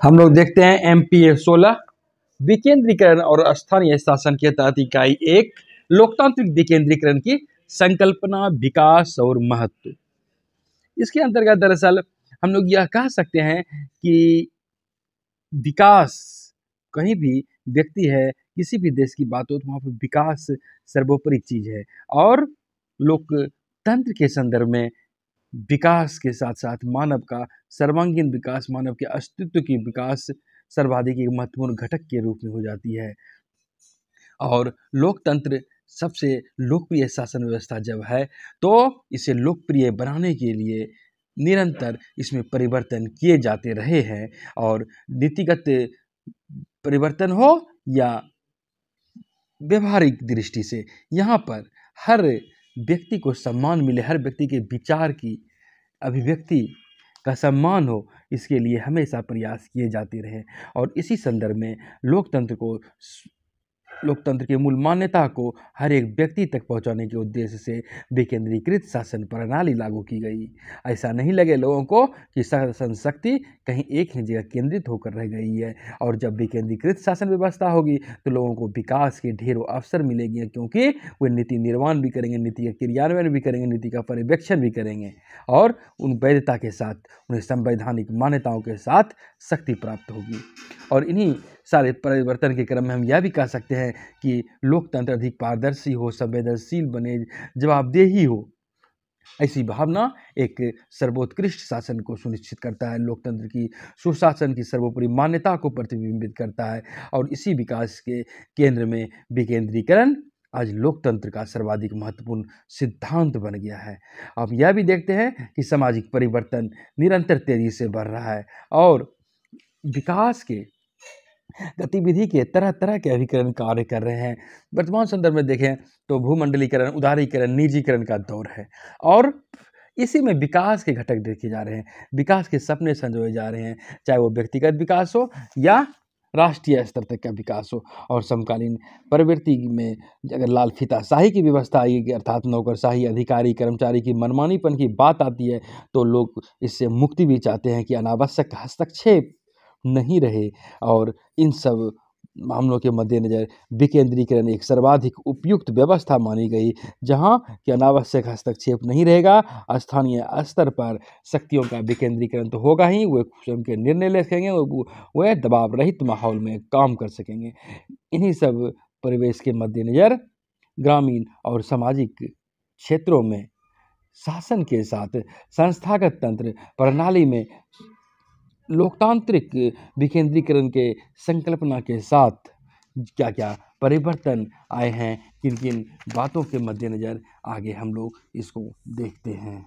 हम लोग देखते हैं एमपीए 16 विकेंद्रीकरण और स्थानीय शासन के तहत इकाई 1 लोकतांत्रिक विकेंद्रीकरण की संकल्पना, विकास और महत्व। इसके अंतर्गत दरअसल हम लोग यह कह सकते हैं कि विकास, कहीं भी व्यक्ति है, किसी भी देश की बात हो तो वहाँ पर विकास सर्वोपरि चीज है। और लोकतंत्र के संदर्भ में विकास के साथ साथ मानव का सर्वांगीण विकास, मानव के अस्तित्व की विकास सर्वाधिक एक महत्वपूर्ण घटक के रूप में हो जाती है। और लोकतंत्र सबसे लोकप्रिय शासन व्यवस्था जब है तो इसे लोकप्रिय बनाने के लिए निरंतर इसमें परिवर्तन किए जाते रहे हैं। और नीतिगत परिवर्तन हो या व्यवहारिक दृष्टि से यहाँ पर हर व्यक्ति को सम्मान मिले, हर व्यक्ति के विचार की अभिव्यक्ति का सम्मान हो, इसके लिए हमेशा प्रयास किए जाते रहे। और इसी संदर्भ में लोकतंत्र के मूल मान्यता को हर एक व्यक्ति तक पहुंचाने के उद्देश्य से विकेंद्रीकृत शासन प्रणाली लागू की गई। ऐसा नहीं लगे लोगों को कि शासन शक्ति कहीं एक ही जगह केंद्रित होकर रह गई है। और जब विकेंद्रीकृत शासन व्यवस्था होगी तो लोगों को विकास के ढेरों अवसर मिलेंगे, क्योंकि वे नीति निर्माण भी करेंगे, नीति का क्रियान्वयन भी करेंगे, नीति का पर्यवेक्षण भी करेंगे और उन वैधता के साथ, उन्हें संवैधानिक मान्यताओं के साथ शक्ति प्राप्त होगी। और इन्हीं सारे परिवर्तन के क्रम में हम यह भी कह सकते हैं कि लोकतंत्र अधिक पारदर्शी हो, संवेदनशील बने, जवाबदेही हो। ऐसी भावना एक सर्वोत्कृष्ट शासन को सुनिश्चित करता है, लोकतंत्र की सुशासन की सर्वोपरि मान्यता को प्रतिबिंबित करता है। और इसी विकास के केंद्र में विकेंद्रीकरण आज लोकतंत्र का सर्वाधिक महत्वपूर्ण सिद्धांत बन गया है। अब यह भी देखते हैं कि सामाजिक परिवर्तन निरंतर तेजी से बढ़ रहा है और विकास के गतिविधि के तरह तरह के अभिकरण कार्य कर रहे हैं। वर्तमान संदर्भ में देखें तो भूमंडलीकरण, उदारीकरण, निजीकरण का दौर है और इसी में विकास के घटक देखे जा रहे हैं, विकास के सपने संजोए जा रहे हैं, चाहे वो व्यक्तिगत विकास हो या राष्ट्रीय स्तर तक का विकास हो। और समकालीन प्रवृत्ति में अगर लाल फीताशाही की व्यवस्था आई, अर्थात नौकरशाही, अधिकारी कर्मचारी की मनमानीपन की बात आती है तो लोग इससे मुक्ति भी चाहते हैं कि अनावश्यक हस्तक्षेप नहीं रहे। और इन सब मामलों के मद्देनजर विकेंद्रीकरण एक सर्वाधिक उपयुक्त व्यवस्था मानी गई, जहां कि अनावश्यक हस्तक्षेप नहीं रहेगा, स्थानीय स्तर पर शक्तियों का विकेंद्रीकरण तो होगा ही, वे स्वयं के निर्णय ले सकेंगे, वे दबाव रहित माहौल में काम कर सकेंगे। इन्हीं सब परिवेश के मद्देनजर ग्रामीण और सामाजिक क्षेत्रों में शासन के साथ संस्थागत तंत्र प्रणाली में लोकतांत्रिक विकेंद्रीकरण के संकल्पना के साथ क्या क्या परिवर्तन आए हैं, किन किन बातों के मद्देनजर आगे हम लोग इसको देखते हैं।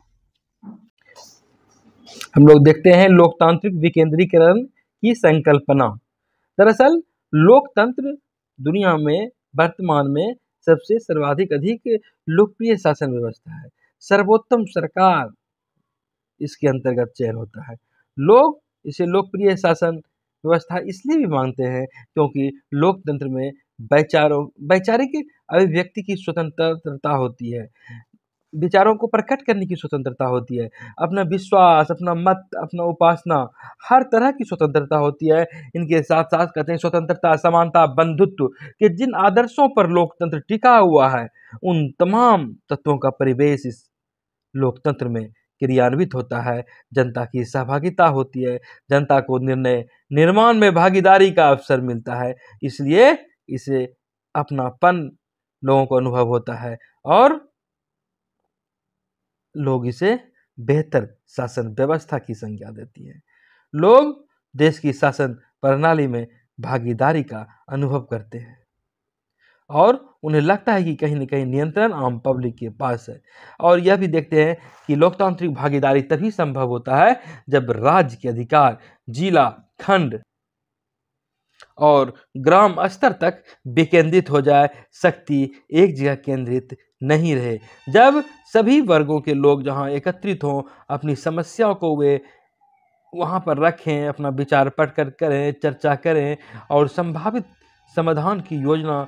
हम लोग देखते हैं लोकतांत्रिक विकेंद्रीकरण की संकल्पना। दरअसल लोकतंत्र दुनिया में वर्तमान में सबसे सर्वाधिक अधिक लोकप्रिय शासन व्यवस्था है। सर्वोत्तम सरकार इसके अंतर्गत चयन होता है। लोग इसे लोकप्रिय शासन व्यवस्था इसलिए भी मानते हैं क्योंकि लोकतंत्र में वैचारिक अभिव्यक्ति की स्वतंत्रता होती है, विचारों को प्रकट करने की स्वतंत्रता होती है, अपना विश्वास, अपना मत, अपना उपासना, हर तरह की स्वतंत्रता होती है। इनके साथ साथ कहते हैं स्वतंत्रता, समानता, बंधुत्व के जिन आदर्शों पर लोकतंत्र टिका हुआ है, उन तमाम तत्वों का परिवेश इस लोकतंत्र में क्रियान्वित होता है। जनता की सहभागिता होती है, जनता को निर्णय निर्माण में भागीदारी का अवसर मिलता है, इसलिए इसे अपनापन लोगों को अनुभव होता है और लोग इसे बेहतर शासन व्यवस्था की संज्ञा देती है। लोग देश की शासन प्रणाली में भागीदारी का अनुभव करते हैं और उन्हें लगता है कि कहीं न कहीं नियंत्रण आम पब्लिक के पास है। और यह भी देखते हैं कि लोकतांत्रिक भागीदारी तभी संभव होता है जब राज्य के अधिकार जिला, खंड और ग्राम स्तर तक विकेंद्रित हो जाए, शक्ति एक जगह केंद्रित नहीं रहे। जब सभी वर्गों के लोग जहां एकत्रित हों, अपनी समस्याओं को वे वहां पर रखें, अपना विचार प्रकट करें, चर्चा करें और संभावित समाधान की योजना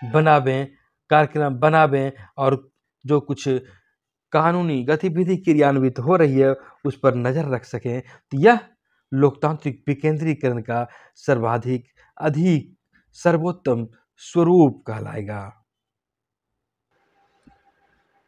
बनावें, कार्यक्रम बनावें और जो कुछ कानूनी गतिविधि क्रियान्वित हो रही है उस पर नज़र रख सकें, तो यह लोकतांत्रिक विकेंद्रीकरण का सर्वाधिक अधिक सर्वोत्तम स्वरूप कहलाएगा।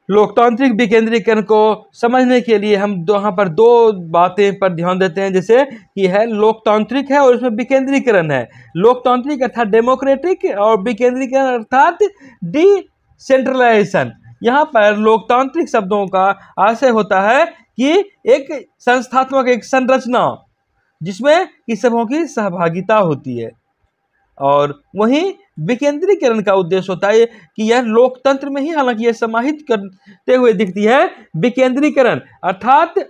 लोकतांत्रिक विकेंद्रीकरण को समझने के लिए हम यहाँ पर दो बातें पर ध्यान देते हैं, जैसे कि है लोकतांत्रिक है और इसमें विकेंद्रीकरण है। लोकतांत्रिक अर्थात डेमोक्रेटिक और विकेंद्रीकरण अर्थात डिसेंट्रलाइजेशन। यहाँ पर लोकतांत्रिक शब्दों का आशय होता है कि एक संस्थात्मक एक संरचना जिसमें कि सबों की सहभागिता होती है, और वहीं विकेंद्रीकरण का उद्देश्य होता है कि यह लोकतंत्र में ही हालांकि यह समाहित करते हुए दिखती है। विकेंद्रीकरण अर्थात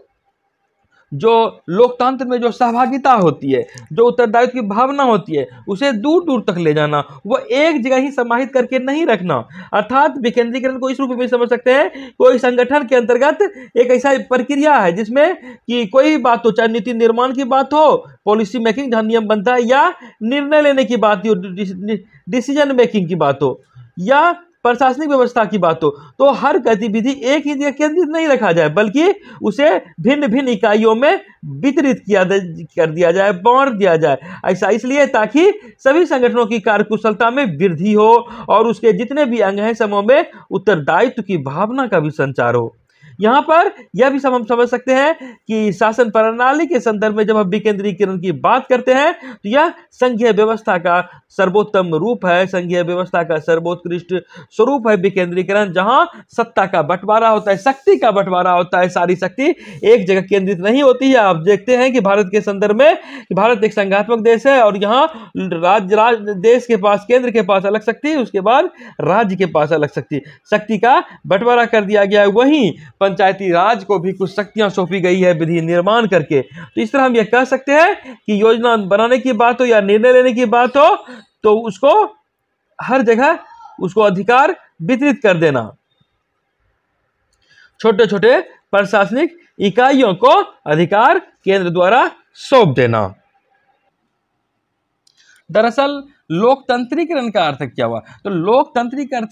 जो लोकतंत्र में जो सहभागिता होती है, जो उत्तरदायित्व की भावना होती है, उसे दूर दूर तक ले जाना, वो एक जगह ही समाहित करके नहीं रखना। अर्थात विकेंद्रीकरण को इस रूप में समझ सकते हैं, कोई संगठन के अंतर्गत एक ऐसा प्रक्रिया है जिसमें कि कोई भी बात हो, चाहे नीति निर्माण की बात हो, पॉलिसी मेकिंग जहां नियम बनता है, या निर्णय लेने की बात हो, डिसीजन मेकिंग की बात हो, या प्रशासनिक व्यवस्था की बात हो, तो हर गतिविधि एक ही जगह केंद्रित नहीं रखा जाए, बल्कि उसे भिन्न भिन्न इकाइयों में वितरित कर दिया जाए, बांट दिया जाए। ऐसा इसलिए ताकि सभी संगठनों की कार्यकुशलता में वृद्धि हो और उसके जितने भी अंग हैं समूह में उत्तरदायित्व की भावना का भी संचार हो। यहाँ पर यह भी हम समझ सकते हैं कि शासन प्रणाली के संदर्भ में जब हम विकेंद्रीकरण की बात करते हैं तो यह संघीय व्यवस्था का सर्वोत्तम रूप है, संघीय व्यवस्था का सर्वोत्कृष्ट स्वरूप है विकेंद्रीकरण, जहां सत्ता का बंटवारा होता है, शक्ति का बंटवारा होता है, सारी शक्ति एक जगह केंद्रित नहीं होती है। आप देखते हैं कि भारत के संदर्भ में भारत एक संघात्मक देश है और यहाँ राज्य देश के पास, केंद्र के पास अलग शक्ति, उसके बाद राज्य के पास अलग शक्ति, शक्ति का बंटवारा कर दिया गया है। वहीं पंचायती राज को भी कुछ शक्तियां सौंपी गई है विधि निर्माण करके। तो इस तरह हम यह कह सकते हैं कि योजना बनाने की बात हो या निर्णय लेने की बात हो, तो उसको हर जगह उसको अधिकार वितरित कर देना, छोटे छोटे प्रशासनिक इकाइयों को अधिकार केंद्र द्वारा सौंप देना। दरअसल लोकतंत्रीकरण का अर्थ क्या हुआ? तो लोकतंत्रीकरण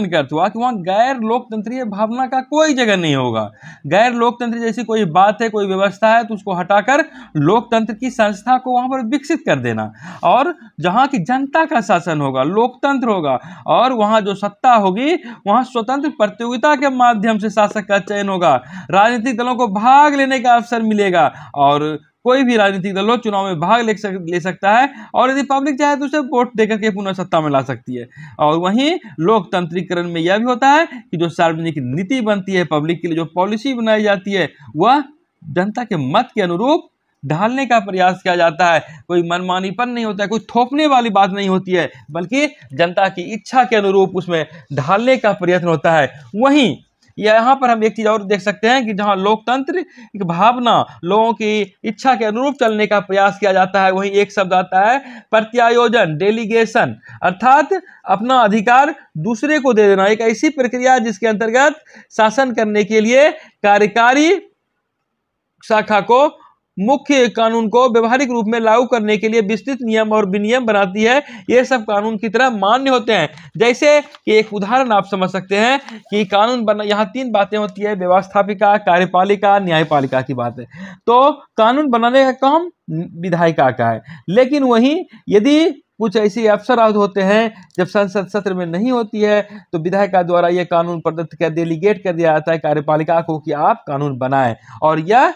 का अर्थ हुआ कि वहां गैर लोकतंत्रीय भावना का कोई जगह नहीं होगा। गैर लोकतंत्र जैसी कोई बात है, कोई व्यवस्था है, तो उसको हटाकर लोकतंत्र की संस्था को वहां पर विकसित कर देना, और जहां की जनता का शासन होगा, लोकतंत्र होगा, और वहां जो सत्ता होगी वहां स्वतंत्र प्रतियोगिता के माध्यम से शासक का चयन होगा, राजनीतिक दलों को भाग लेने का अवसर मिलेगा, और कोई भी राजनीतिक दल हो चुनाव में भाग ले सकता है, और यदि पब्लिक चाहे तो उसे वोट देकर के पुनः सत्ता में ला सकती है। और वहीं लोकतंत्रीकरण में यह भी होता है कि जो सार्वजनिक नीति बनती है, पब्लिक के लिए जो पॉलिसी बनाई जाती है, वह जनता के मत के अनुरूप ढालने का प्रयास किया जाता है। कोई मनमानीपन नहीं होता है, कोई थोपने वाली बात नहीं होती है, बल्कि जनता की इच्छा के अनुरूप उसमें ढालने का प्रयत्न होता है। वहीं यहाँ पर हम एक चीज और देख सकते हैं कि जहाँ लोकतंत्र की भावना, लोगों की इच्छा के अनुरूप चलने का प्रयास किया जाता है, वहीं एक शब्द आता है प्रत्यायोजन, डेलीगेशन, अर्थात अपना अधिकार दूसरे को दे देना। एक ऐसी प्रक्रिया जिसके अंतर्गत शासन करने के लिए कार्यकारी शाखा को मुख्य कानून को व्यवहारिक रूप में लागू करने के लिए विस्तृत नियम और विनियम बनाती है। ये सब कानून की तरह मान्य होते हैं। जैसे कि एक उदाहरण आप समझ सकते हैं कि कानून बना, यहाँ तीन बातें होती है, व्यवस्थापिका, कार्यपालिका, न्यायपालिका की बात है। तो कानून बनाने का काम विधायिका का है, लेकिन वहीं यदि कुछ ऐसे अवसर होते हैं जब संसद सत्र में नहीं होती है, तो विधायिका द्वारा यह कानून प्रदत्त कर डेलीगेट कर दिया जाता है कार्यपालिका को कि आप कानून बनाएं, और यह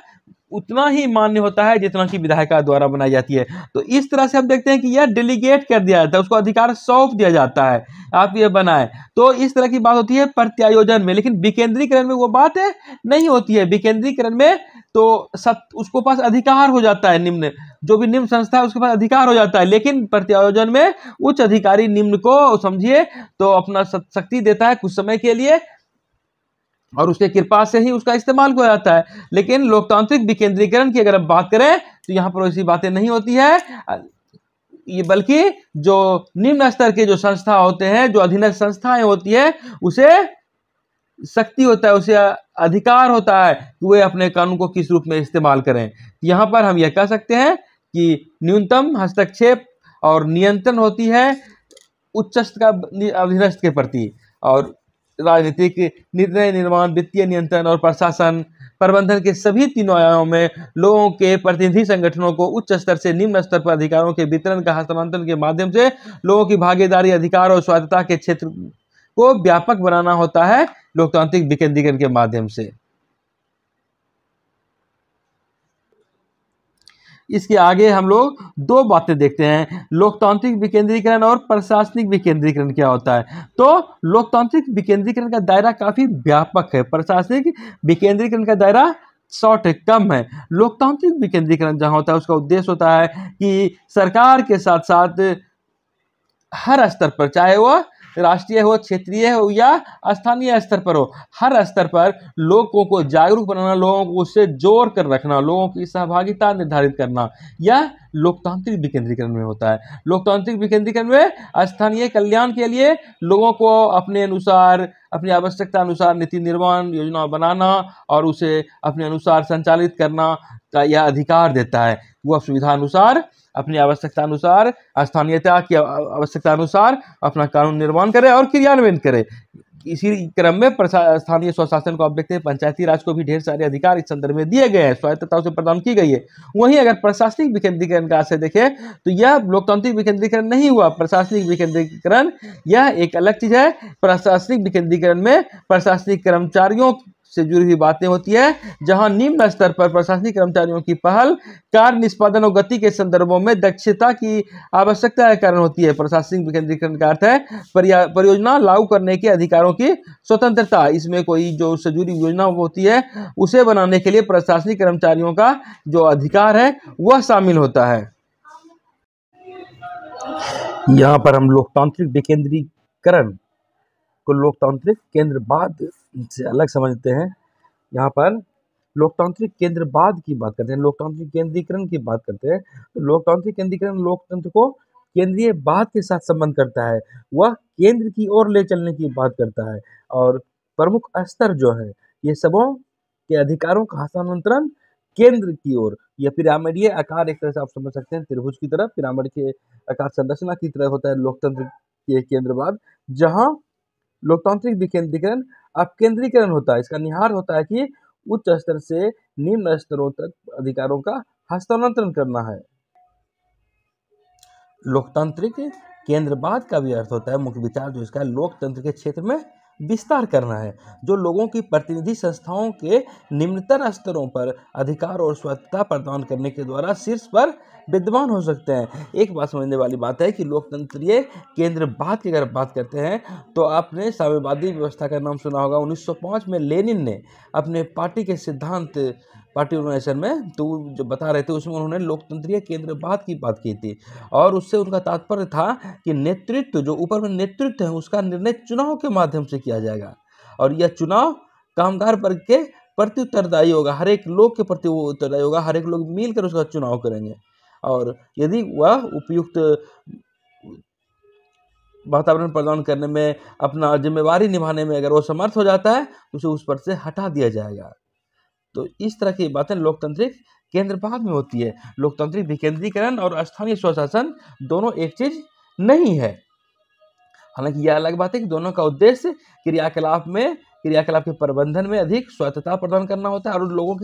उतना ही मान्य होता है जितना कि विधायिका द्वारा बनाई जाती है। तो इस तरह से हम देखते हैं कि यह डेलीगेट कर दिया जाता है, उसको अधिकार सौंप दिया जाता है, आप ये बनाएं। तो इस तरह की बात होती है प्रत्यायोजन में, लेकिन विकेंद्रीकरण में वो बात नहीं होती है। विकेंद्रीकरण में तो उसको पास अधिकार हो जाता है, निम्न जो भी निम्न संस्था है उसके पास अधिकार हो जाता है, लेकिन प्रत्यायोजन में उच्च अधिकारी निम्न को समझिए तो अपना शक्ति देता है कुछ समय के लिए, और उसके कृपा से ही उसका इस्तेमाल किया जाता है। लेकिन लोकतांत्रिक विकेंद्रीकरण की अगर हम बात करें तो यहाँ पर ऐसी बातें नहीं होती है, ये बल्कि जो निम्न स्तर के जो संस्था होते हैं, जो अधीनस्थ संस्थाएं होती है, उसे शक्ति होता है, उसे अधिकार होता है कि वे अपने कानून को किस रूप में इस्तेमाल करें। यहाँ पर हम यह कह सकते हैं कि न्यूनतम हस्तक्षेप और नियंत्रण होती है उच्चस्थ का अधीनस्थ के प्रति, और राजनीतिक निर्णय निर्माण, वित्तीय नियंत्रण और प्रशासन प्रबंधन के सभी तीनों आयामों में लोगों के प्रतिनिधि संगठनों को उच्च स्तर से निम्न स्तर पर अधिकारों के वितरण का हस्तांतरण के माध्यम से लोगों की भागीदारी, अधिकार और स्वायत्तता के क्षेत्र को व्यापक बनाना होता है लोकतांत्रिक विकेंद्रीकरण के माध्यम से। इसके आगे हम लोग दो बातें देखते हैं, लोकतांत्रिक विकेंद्रीकरण और प्रशासनिक विकेंद्रीकरण क्या होता है। तो लोकतांत्रिक विकेंद्रीकरण का दायरा काफी व्यापक है, प्रशासनिक विकेंद्रीकरण का दायरा शॉर्ट है, कम है। लोकतांत्रिक विकेंद्रीकरण जहां होता है उसका उद्देश्य होता है कि सरकार के साथ साथ हर स्तर पर, चाहे वह राष्ट्रीय हो, क्षेत्रीय हो या स्थानीय स्तर पर हो, हर स्तर पर लोगों को जागरूक बनाना, लोगों को उससे जोड़ कर रखना, लोगों की सहभागिता निर्धारित करना, यह लोकतांत्रिक विकेंद्रीकरण में होता है। लोकतांत्रिक विकेंद्रीकरण में स्थानीय कल्याण के लिए लोगों को अपने अनुसार, अपनी आवश्यकता अनुसार नीति निर्माण योजना बनाना और उसे अपने अनुसार संचालित करना का यह अधिकार देता है। वह सुविधा अनुसार, अपनी आवश्यकता अनुसार, स्थानीयता की आवश्यकता अनुसार अपना कानून निर्माण करे और क्रियान्वयन करे। इसी क्रम में स्थानीय स्वशासन को आप देखते हैं, पंचायती राज को भी ढेर सारे अधिकार इस संदर्भ में दिए गए हैं, स्वायत्तता उसे प्रदान की गई है। वहीं अगर प्रशासनिक विकेंद्रीकरण का आशय देखें तो यह लोकतांत्रिक विकेंद्रीकरण नहीं हुआ, प्रशासनिक विकेंद्रीकरण यह एक अलग चीज है। प्रशासनिक विकेंद्रीकरण में प्रशासनिक कर्मचारियों से जुड़ी हुई बातें होती है, जहां निम्न स्तर पर प्रशासनिक कर्मचारियों की पहल, कार्य निष्पादन और गति के संदर्भों में दक्षता की आवश्यकता के कारण होती है। प्रशासनिक विकेंद्रीकरण का अर्थ है परियोजना लागू करने के अधिकारों की स्वतंत्रता। इसमें कोई जो से जुड़ी योजना होती है उसे बनाने के लिए प्रशासनिक कर्मचारियों का जो अधिकार है वह शामिल होता है। यहाँ पर हम लोकतांत्रिक विकेंद्रीकरण को लोकतांत्रिक केंद्रवाद से अलग समझते हैं। यहाँ पर लोकतांत्रिक केंद्रवाद की बात करते हैं, लोकतांत्रिक केंद्रीकरण की बात करते हैं। तो लोकतांत्रिक केंद्रीकरण लोकतंत्र को केंद्रीयवाद के साथ संबंध करता है, वह केंद्र की ओर ले चलने की बात करता है और प्रमुख स्तर जो है ये सबों के अधिकारों का हस्तांतरण केंद्र की ओर, यह पिरामिडीय आकार, एक तरह से आप समझ सकते हैं त्रिभुज की तरह पिरामिड के आकार संरचना की तरह होता है लोकतंत्र के केंद्रवाद। जहां लोकतांत्रिक विकेंद्रीकरण अपकेंद्रीकरण होता है, इसका निहार होता है कि उच्च स्तर से निम्न स्तरों तक अधिकारों का हस्तांतरण करना है। लोकतांत्रिक केंद्रवाद का भी अर्थ होता है, मुख्य विचार जो इसका लोकतंत्र के क्षेत्र में विस्तार करना है, जो लोगों की प्रतिनिधि संस्थाओं के निम्नतर स्तरों पर अधिकार और स्वायत्तता प्रदान करने के द्वारा शीर्ष पर विद्यमान हो सकते हैं। एक बात समझने वाली बात है कि लोकतंत्रीय केंद्रवाद की अगर बात करते हैं तो आपने साम्यवादी व्यवस्था का नाम सुना होगा। 1905 में लेनिन ने अपने पार्टी के सिद्धांत, पार्टी ऑर्गेनाइजेशन में तो जो बता रहे थे उसमें उन्होंने लोकतंत्रीय केंद्रवाद की बात की थी और उससे उनका तात्पर्य था कि नेतृत्व, जो ऊपर में नेतृत्व है उसका निर्णय चुनाव के माध्यम से किया जाएगा और यह चुनाव कामगार वर्ग के प्रति उत्तरदायी होगा, हर एक लोग के प्रति वो उत्तरदायी होगा, हर एक लोग मिलकर उसका चुनाव करेंगे और यदि वह उपयुक्त वातावरण प्रदान करने में, अपना जिम्मेवारी निभाने में अगर वो समर्थ हो जाता है तो उसे उस पर से हटा दिया जाएगा। तो इस तरह की बातें लोकतांत्रिक केंद्रवाद में होती है। लोकतांत्रिक विकेंद्रीकरण और स्थानीय स्वशासन दोनों एक चीज नहीं है। हालांकि यह अलग बात है कि दोनों का उद्देश्य क्रियाकलाप के प्रबंधन में अधिक स्वायत्तता प्रदान करना होता है और लोगों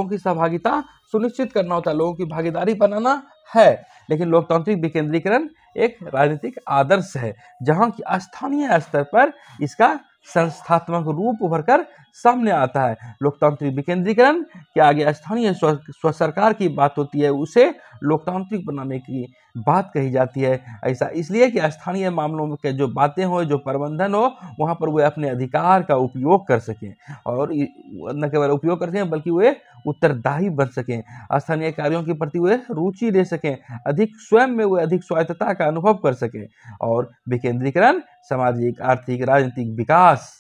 की सहभागिता सुनिश्चित करना होता है, लोगों की भागीदारी बनाना है। लेकिन लोकतांत्रिक विकेंद्रीकरण एक राजनीतिक आदर्श है जहां की स्थानीय स्तर पर इसका संस्थात्मक रूप उभर कर सामने आता है। लोकतांत्रिक विकेंद्रीकरण के आगे स्थानीय स्वसरकार की बात होती है, उसे लोकतांत्रिक बनाने की बात कही जाती है। ऐसा इसलिए कि स्थानीय मामलों में जो बातें हो, जो प्रबंधन हो, वहाँ पर वे अपने अधिकार का उपयोग कर सकें और न केवल उपयोग कर सकें बल्कि वे उत्तरदायी बन सकें, स्थानीय कार्यों के प्रति वे रुचि ले सकें, अधिक स्वयं में वे अधिक स्वायत्तता का अनुभव कर सकें और विकेंद्रीकरण सामाजिक, आर्थिक, राजनीतिक विकास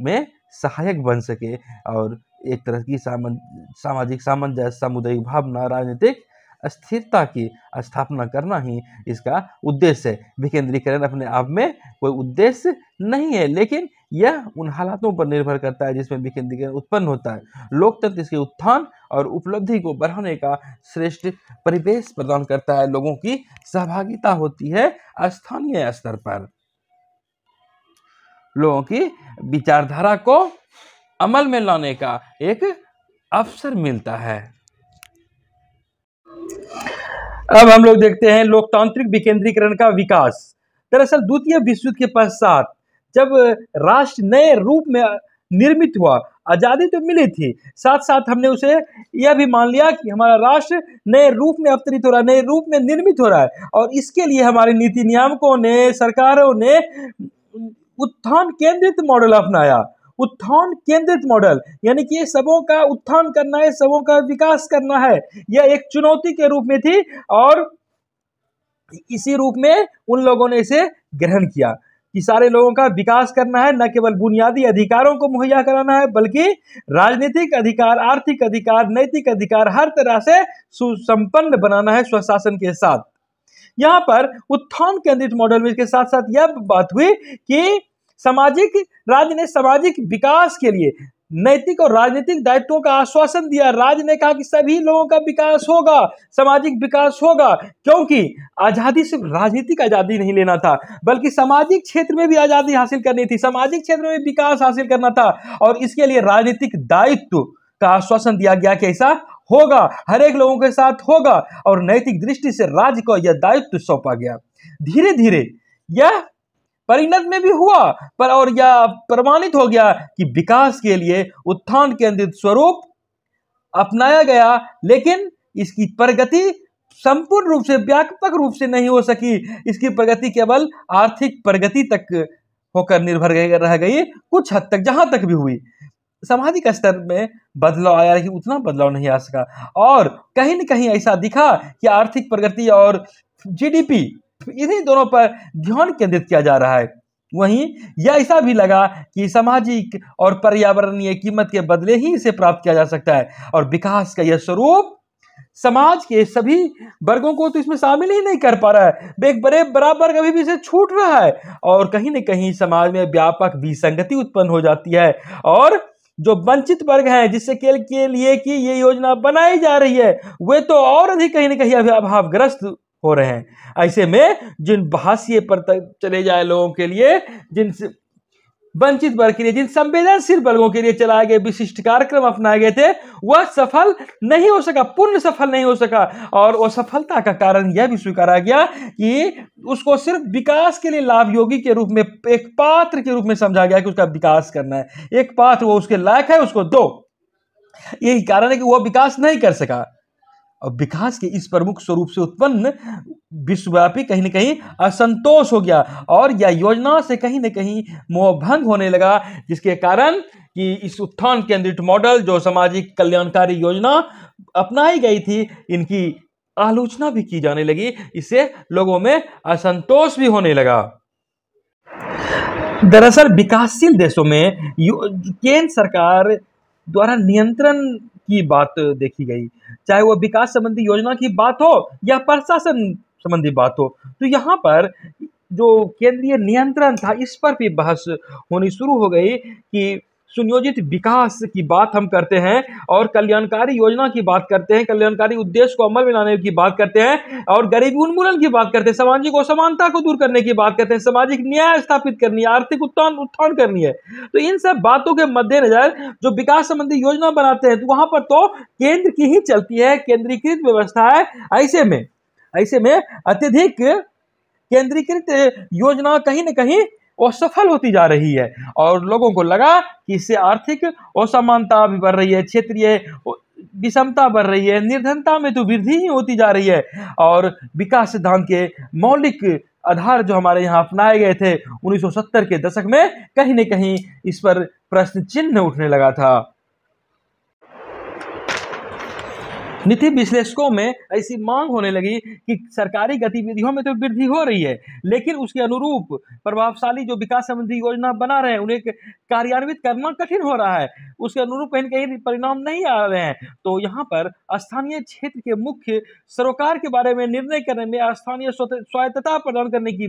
में सहायक बन सके और एक तरह की सामाजिक सामंजस्य, सामुदायिक भावना, राजनीतिक स्थिरता की स्थापना करना ही इसका उद्देश्य है। विकेंद्रीकरण अपने आप में कोई उद्देश्य नहीं है, लेकिन यह उन हालातों पर निर्भर करता है जिसमें विकेंद्रीकरण उत्पन्न होता है। लोकतंत्र इसके उत्थान और उपलब्धि को बढ़ाने का श्रेष्ठ परिवेश प्रदान करता है। लोगों की सहभागिता होती है स्थानीय स्तर पर, लोगों की विचारधारा को अमल में लाने का एक अवसर मिलता है। अब हम लोग देखते हैं लोकतांत्रिक विकेंद्रीकरण का विकास। दरअसल द्वितीय विश्व युद्ध के पश्चात जब राष्ट्र नए रूप में निर्मित हुआ, आजादी तो मिली थी, साथ साथ हमने उसे यह भी मान लिया कि हमारा राष्ट्र नए रूप में अवतरित हो रहा है, नए रूप में निर्मित हो रहा है, और इसके लिए हमारे नीति नियामकों ने, सरकारों ने उत्थान केंद्रित मॉडल अपनाया। उत्थान केंद्रित मॉडल यानी कि सबों का उत्थान करना है, सबों का विकास करना है, यह एक चुनौती के रूप में थी, और इसी रूप में उन लोगों ने इसे ग्रहण किया कि सारे लोगों का विकास करना है, न केवल बुनियादी अधिकारों को मुहैया कराना है, बल्कि राजनीतिक अधिकार, आर्थिक अधिकार, नैतिक अधिकार हर तरह से सुसंपन्न बनाना है स्वशासन के साथ। यहाँ पर उत्थान केंद्रित मॉडल में इसके साथ साथ यह बात हुई कि राज्य ने सामाजिक विकास के लिए नैतिक और राजनीतिक दायित्वों का आश्वासन दिया। राज्य ने कहा कि सभी लोगों का विकास होगा, सामाजिक विकास होगा, क्योंकि आजादी सिर्फ राजनीतिक आजादी नहीं लेना था, बल्कि सामाजिक क्षेत्र में भी आजादी हासिल करनी थी, सामाजिक क्षेत्र में विकास हासिल करना था, और इसके लिए राजनीतिक दायित्व का आश्वासन दिया गया कि ऐसा होगा, हर एक लोगों के साथ होगा, और नैतिक दृष्टि से राज्य को यह दायित्व सौंपा गया। धीरे धीरे यह परिणत में भी हुआ, पर और यह प्रमाणित हो गया कि विकास के लिए उत्थान केंद्रित स्वरूप अपनाया गया, लेकिन इसकी प्रगति संपूर्ण रूप से, व्यापक रूप से नहीं हो सकी। इसकी प्रगति केवल आर्थिक प्रगति तक होकर निर्भर रह गई, कुछ हद तक, जहां तक भी हुई। सामाजिक स्तर में बदलाव आया, लेकिन उतना बदलाव नहीं आ सका, और कहीं न कहीं ऐसा दिखा कि आर्थिक प्रगति और जीडीपी, इन्हीं दोनों पर ध्यान केंद्रित किया जा रहा है। वहीं यह ऐसा भी लगा कि सामाजिक और पर्यावरणीय कीमत के बदले ही इसे प्राप्त किया जा सकता है, और विकास का यह स्वरूप समाज के सभी वर्गों को तो इसमें शामिल ही नहीं कर पा रहा है, एक बड़े बराबर कभी भी इसे छूट रहा है, और कहीं न कहीं समाज में व्यापक विसंगति उत्पन्न हो जाती है, और जो वंचित वर्ग हैं, जिससे के लिए कि ये योजना बनाई जा रही है, वे तो और अधिक कहीं न कहीं अभी अभावग्रस्त हो रहे हैं। ऐसे में जिन हाशिए पर चले जाए लोगों के लिए, जिन वंचित वर्ग के लिए, जिन संवेदनशील वर्गों के लिए चलाए गए विशिष्ट कार्यक्रम अपनाए गए थे, वह सफल नहीं हो सका, पूर्ण सफल नहीं हो सका, और असफलता का कारण यह भी स्वीकारा गया कि उसको सिर्फ विकास के लिए लाभयोगी के रूप में, एक पात्र के रूप में समझा गया कि उसका विकास करना है, एक पात्र, वो उसके लायक है, उसको दो। यही कारण है कि वह विकास नहीं कर सका। और विकास के इस प्रमुख स्वरूप से उत्पन्न विश्वव्यापी कहीं न कहीं असंतोष हो गया, और यह योजना से कहीं न कहीं मोहभंग होने लगा, जिसके कारण कि इस उत्थान केंद्रित मॉडल, जो सामाजिक कल्याणकारी योजना अपनाई गई थी, इनकी आलोचना भी की जाने लगी, इससे लोगों में असंतोष भी होने लगा। दरअसल विकासशील देशों में केंद्र सरकार द्वारा नियंत्रण की बात देखी गई, चाहे वो विकास संबंधी योजना की बात हो या प्रशासन संबंधी बात हो, तो यहाँ पर जो केंद्रीय नियंत्रण था, इस पर भी बहस होनी शुरू हो गई कि सुनियोजित विकास की बात हम करते हैं, और कल्याणकारी योजना की बात करते हैं, कल्याणकारी उद्देश्य को अमल में लाने की बात करते हैं, और गरीबी उन्मूलन की बात करते हैं, सामाजिक असमानता को दूर करने की बात करते हैं, सामाजिक न्याय स्थापित करनी है, आर्थिक उत्थान करनी है। तो इन सब बातों के मद्देनजर जो विकास संबंधी योजना बनाते हैं, तो वहां पर तो केंद्र की ही चलती है, केंद्रीकृत व्यवस्था है। ऐसे में अत्यधिक केंद्रीकृत योजना कहीं न कहीं असफल होती जा रही है, और लोगों को लगा कि इससे आर्थिक असमानता भी बढ़ रही है, क्षेत्रीय विषमता बढ़ रही है, निर्धनता में तो वृद्धि ही होती जा रही है, और विकास सिद्धांत के मौलिक आधार जो हमारे यहाँ अपनाए गए थे 1970 के दशक में, कहीं न कहीं इस पर प्रश्न चिन्ह उठने लगा था। नीति विश्लेषकों में ऐसी मांग होने लगी कि सरकारी गतिविधियों में तो वृद्धि हो रही है, लेकिन उसके अनुरूप प्रभावशाली जो विकास संबंधी योजना बना रहे हैं, उन्हें कार्यान्वित करना कठिन हो रहा है, उसके अनुरूप कहीं कहीं परिणाम नहीं आ रहे हैं। तो यहाँ पर स्थानीय क्षेत्र के मुख्य सरोकार के बारे में निर्णय करने में, स्थानीय स्वायत्तता प्रदान करने की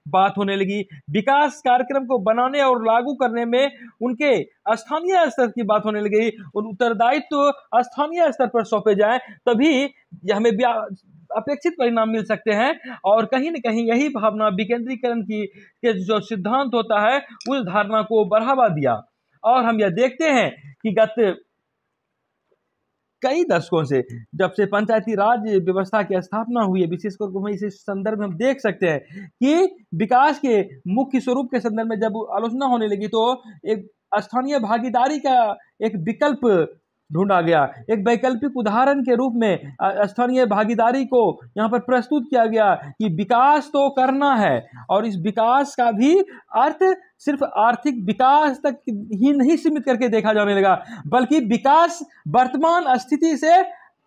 बात होने लगी, विकास कार्यक्रम को बनाने और लागू करने में उनके स्थानीय स्तर की बात होने लगी, उत्तरदायित्व स्थानीय स्तर पर सौंपे जाए, तभी हमें अपेक्षित परिणाम मिल सकते हैं। और कहीं न कहीं यही भावना विकेंद्रीकरण की के जो सिद्धांत होता है, उस धारणा को बढ़ावा दिया। और हम यह देखते हैं कि गत कई दशकों से, जब से पंचायती राज व्यवस्था की स्थापना हुई है, विशेषकर हम इस संदर्भ में हम देख सकते हैं कि विकास के मुख्य स्वरूप के संदर्भ में जब आलोचना होने लगी तो एक स्थानीय भागीदारी का एक विकल्प ढूंढा गया। एक वैकल्पिक उदाहरण के रूप में स्थानीय भागीदारी को यहाँ पर प्रस्तुत किया गया कि विकास तो करना है और इस विकास का भी अर्थ सिर्फ आर्थिक विकास तक ही नहीं सीमित करके देखा जाने लगा, बल्कि विकास वर्तमान स्थिति से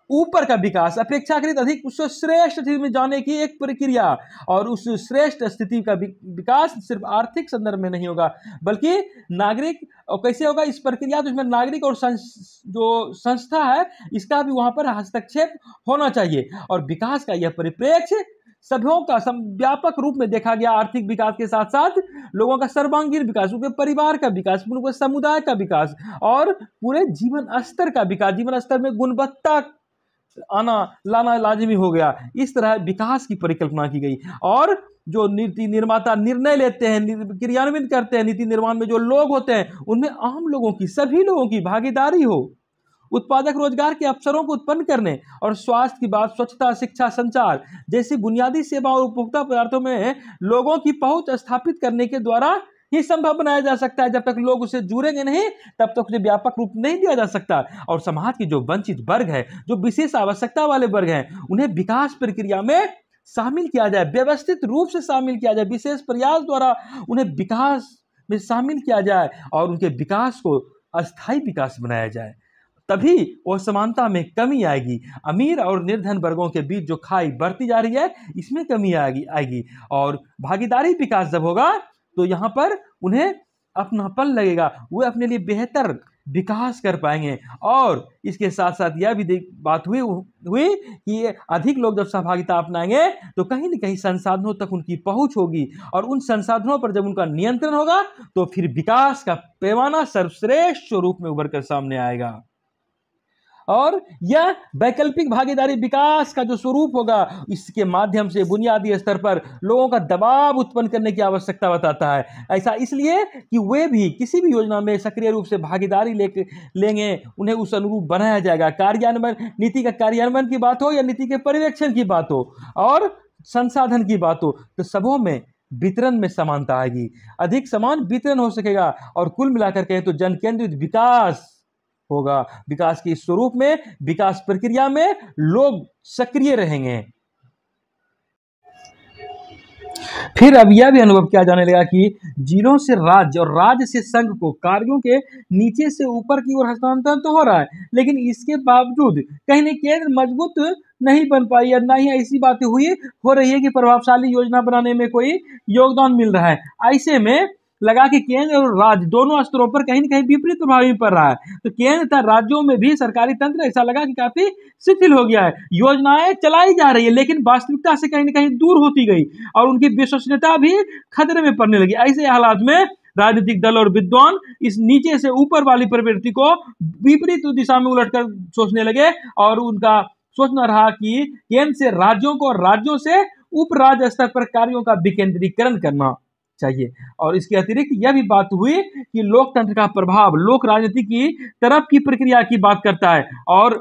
ऊपर का विकास, अपेक्षाकृत अधिक उस श्रेष्ठ स्थिति में जाने की एक प्रक्रिया। और उस श्रेष्ठ स्थिति का विकास सिर्फ आर्थिक संदर्भ में नहीं होगा, बल्कि नागरिक, और कैसे होगा इस प्रक्रिया, तो इसमें नागरिक और जो संस्था है इसका भी वहां पर हस्तक्षेप होना चाहिए। और विकास का यह परिप्रेक्ष्य सभ्यों का व्यापक रूप में देखा गया। आर्थिक विकास के साथ साथ लोगों का सर्वांगीण विकास, उनके परिवार का विकास, उनके समुदाय का विकास और पूरे जीवन स्तर का विकास, जीवन स्तर में गुणवत्ता लाना लाजिमी हो गया। इस तरह विकास की परिकल्पना की गई। और जो नीति निर्माता निर्णय लेते हैं, क्रियान्वित करते हैं, नीति निर्माण में जो लोग होते हैं उनमें आम लोगों की, सभी लोगों की भागीदारी हो। उत्पादक रोजगार के अवसरों को उत्पन्न करने और स्वास्थ्य की बात, स्वच्छता, शिक्षा, संचार जैसी बुनियादी सेवा और उपभोक्ता पदार्थों में लोगों की पहुंच स्थापित करने के द्वारा ही संभव बनाया जा सकता है। जब तक लोग उसे जुड़ेंगे नहीं तब तक उसे व्यापक रूप नहीं दिया जा सकता। और समाज की जो वंचित वर्ग है, जो विशेष आवश्यकता वाले वर्ग हैं, उन्हें विकास प्रक्रिया में शामिल किया जाए, व्यवस्थित रूप से शामिल किया जाए, विशेष प्रयास द्वारा उन्हें विकास में शामिल किया जाए और उनके विकास को अस्थायी विकास बनाया जाए। तभी वो समानता में कमी आएगी। अमीर और निर्धन वर्गों के बीच जो खाई बढ़ती जा रही है इसमें कमी आएगी। और भागीदारी विकास जब होगा तो यहाँ पर उन्हें अपनापन लगेगा, वे अपने लिए बेहतर विकास कर पाएंगे। और इसके साथ साथ यह भी बात हुई कि अधिक लोग जब सहभागिता अपनाएंगे तो कहीं न कहीं संसाधनों तक उनकी पहुंच होगी और उन संसाधनों पर जब उनका नियंत्रण होगा तो फिर विकास का पैमाना सर्वश्रेष्ठ स्वरूप में उभर कर सामने आएगा। और यह वैकल्पिक भागीदारी विकास का जो स्वरूप होगा, इसके माध्यम से बुनियादी स्तर पर लोगों का दबाव उत्पन्न करने की आवश्यकता बताता है। ऐसा इसलिए कि वे भी किसी भी योजना में सक्रिय रूप से भागीदारी लेंगे, उन्हें उस अनुरूप बनाया जाएगा। कार्यान्वयन, नीति का कार्यान्वयन की बात हो या नीति के पर्यवेक्षण की बात हो और संसाधन की बात हो, तो सबों में वितरण में समानता आएगी, अधिक समान वितरण हो सकेगा। और कुल मिलाकर कहें तो जन केंद्रित विकास होगा। विकास के स्वरूप में, विकास प्रक्रिया में लोग सक्रिय रहेंगे। फिर अब यह भी अनुभव किया जाने लगा कि जिलों से राज्य और राज्य से संघ को कार्यों के नीचे से ऊपर की ओर हस्तांतरण तो हो रहा है, लेकिन इसके बावजूद कहीं न केंद्र मजबूत नहीं बन पाई या ना ही ऐसी बातें हो रही है कि प्रभावशाली योजना बनाने में कोई योगदान मिल रहा है। ऐसे में लगा कि केंद्र और राज्य दोनों स्तरों पर कहीं न कहीं विपरीत प्रभाव पड़ रहा है। तो केंद्र तथा राज्यों में भी सरकारी तंत्र ऐसा लगा कि काफी शिथिल हो गया है। योजनाएं चलाई जा रही है लेकिन वास्तविकता से कहीं न कहीं दूर होती गई और उनकी विश्वसनीयता भी खतरे में पड़ने लगी। ऐसे हालात में राजनीतिक दल और विद्वान इस नीचे से ऊपर वाली प्रवृत्ति को विपरीत दिशा में उलटकर सोचने लगे और उनका सोचना रहा कि केंद्र से राज्यों को और राज्यों से उप राज्य स्तर पर कार्यों का विकेंद्रीकरण करना चाहिए। और इसके अतिरिक्त यह भी बात हुई कि लोकतंत्र का प्रभाव लोक राजनीति की तरफ की प्रक्रिया की बात करता है और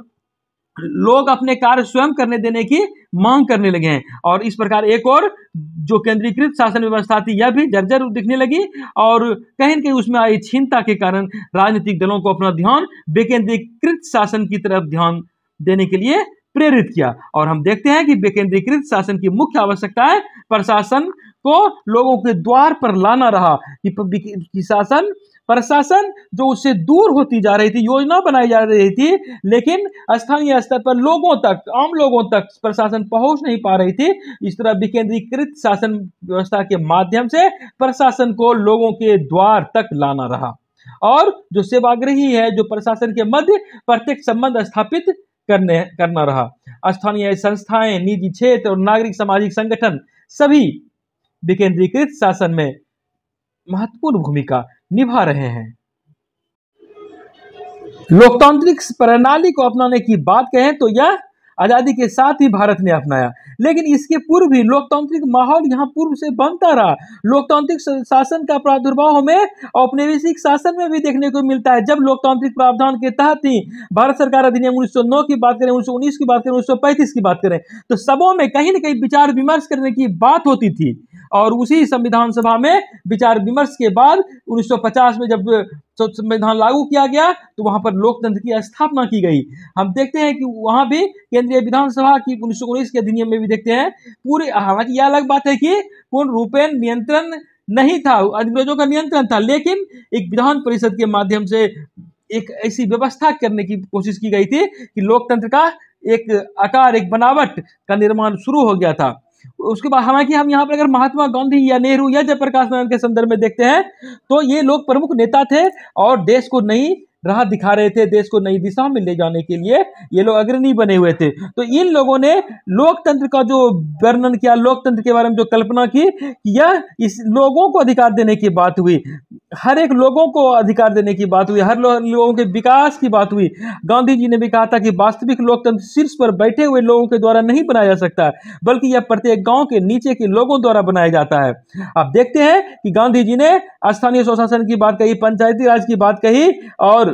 लोग अपने कार्य स्वयं करने देने की मांग करने लगे हैं। और इस प्रकार एक और जो केंद्रीकृत शासन व्यवस्था थी यह भी जर्जर दिखने लगी और कहीं न कहीं उसमें आई क्षीणता के कारण राजनीतिक दलों को अपना ध्यान विकेंद्रीकृत शासन की तरफ ध्यान देने के लिए प्रेरित किया। और हम देखते हैं कि विकेंद्रीकृत शासन की मुख्य आवश्यकता है प्रशासन को लोगों के द्वार पर लाना रहा कि प्रशासन जो उससे दूर होती जा रही थी, योजना बनाई जा रही थी लेकिन स्थानीय स्तर पर लोगों तक, आम लोगों तक प्रशासन पहुंच नहीं पा रही थी। इस तरह विकेंद्रीकृत शासन व्यवस्था के माध्यम से प्रशासन को लोगों के द्वार तक लाना रहा और जो सेवाग्राही है, जो प्रशासन के मध्य प्रत्यक्ष संबंध स्थापित करना रहा। स्थानीय संस्थाएं, निजी क्षेत्र और नागरिक सामाजिक संगठन सभी विकेंद्रीकृत शासन में महत्वपूर्ण भूमिका निभा रहे हैं। लोकतांत्रिक प्रणाली को अपनाने की बात कहें तो यह आज़ादी के साथ ही भारत ने अपनाया, लेकिन इसके पूर्व भी लोकतांत्रिक माहौल यहाँ पूर्व से बनता रहा। लोकतांत्रिक शासन का प्रादुर्भाव हमें औपनिवेशिक शासन में भी देखने को मिलता है। जब लोकतांत्रिक प्रावधान के तहत ही भारत सरकार अधिनियम 1909 की बात करें, 1919 की बात करें, 1935 की बात करें, तो सबों में कहीं ना कहीं विचार विमर्श करने की बात होती थी। और उसी संविधान सभा में विचार विमर्श के बाद 1950 में जब संविधान लागू किया गया तो वहां पर लोकतंत्र की स्थापना की गई। हम देखते हैं कि वहां भी केंद्रीय विधानसभा की 1919 के अधिनियम में भी देखते हैं पूरे, हालांकि यह अलग बात है कि पूर्ण रूपेण नियंत्रण नहीं था, अंग्रेजों का नियंत्रण था, लेकिन एक विधान परिषद के माध्यम से एक ऐसी व्यवस्था करने की कोशिश की गई थी कि लोकतंत्र का एक आकार, एक बनावट का निर्माण शुरू हो गया था। उसके बाद हालांकि हम यहाँ पर अगर महात्मा गांधी या नेहरू या जयप्रकाश नारायण के संदर्भ में देखते हैं तो ये लोग प्रमुख नेता थे और देश को नई राह दिखा रहे थे, देश को नई दिशा में ले जाने के लिए ये लोग अग्रणी बने हुए थे। तो इन लोगों ने लोकतंत्र का जो वर्णन किया, लोकतंत्र के बारे में जो कल्पना की, यह इस लोगों को अधिकार देने की बात हुई, हर एक लोगों को अधिकार देने की बात हुई, हर लोगों के विकास की बात हुई। गांधी जी ने भी कहा था कि वास्तविक लोकतंत्र शीर्ष पर बैठे हुए लोगों के द्वारा नहीं बनाया जा सकता, बल्कि यह प्रत्येक गांव के नीचे के लोगों द्वारा बनाया जाता है। आप देखते हैं कि गांधी जी ने स्थानीय स्वशासन की बात कही, पंचायती राज की बात कही और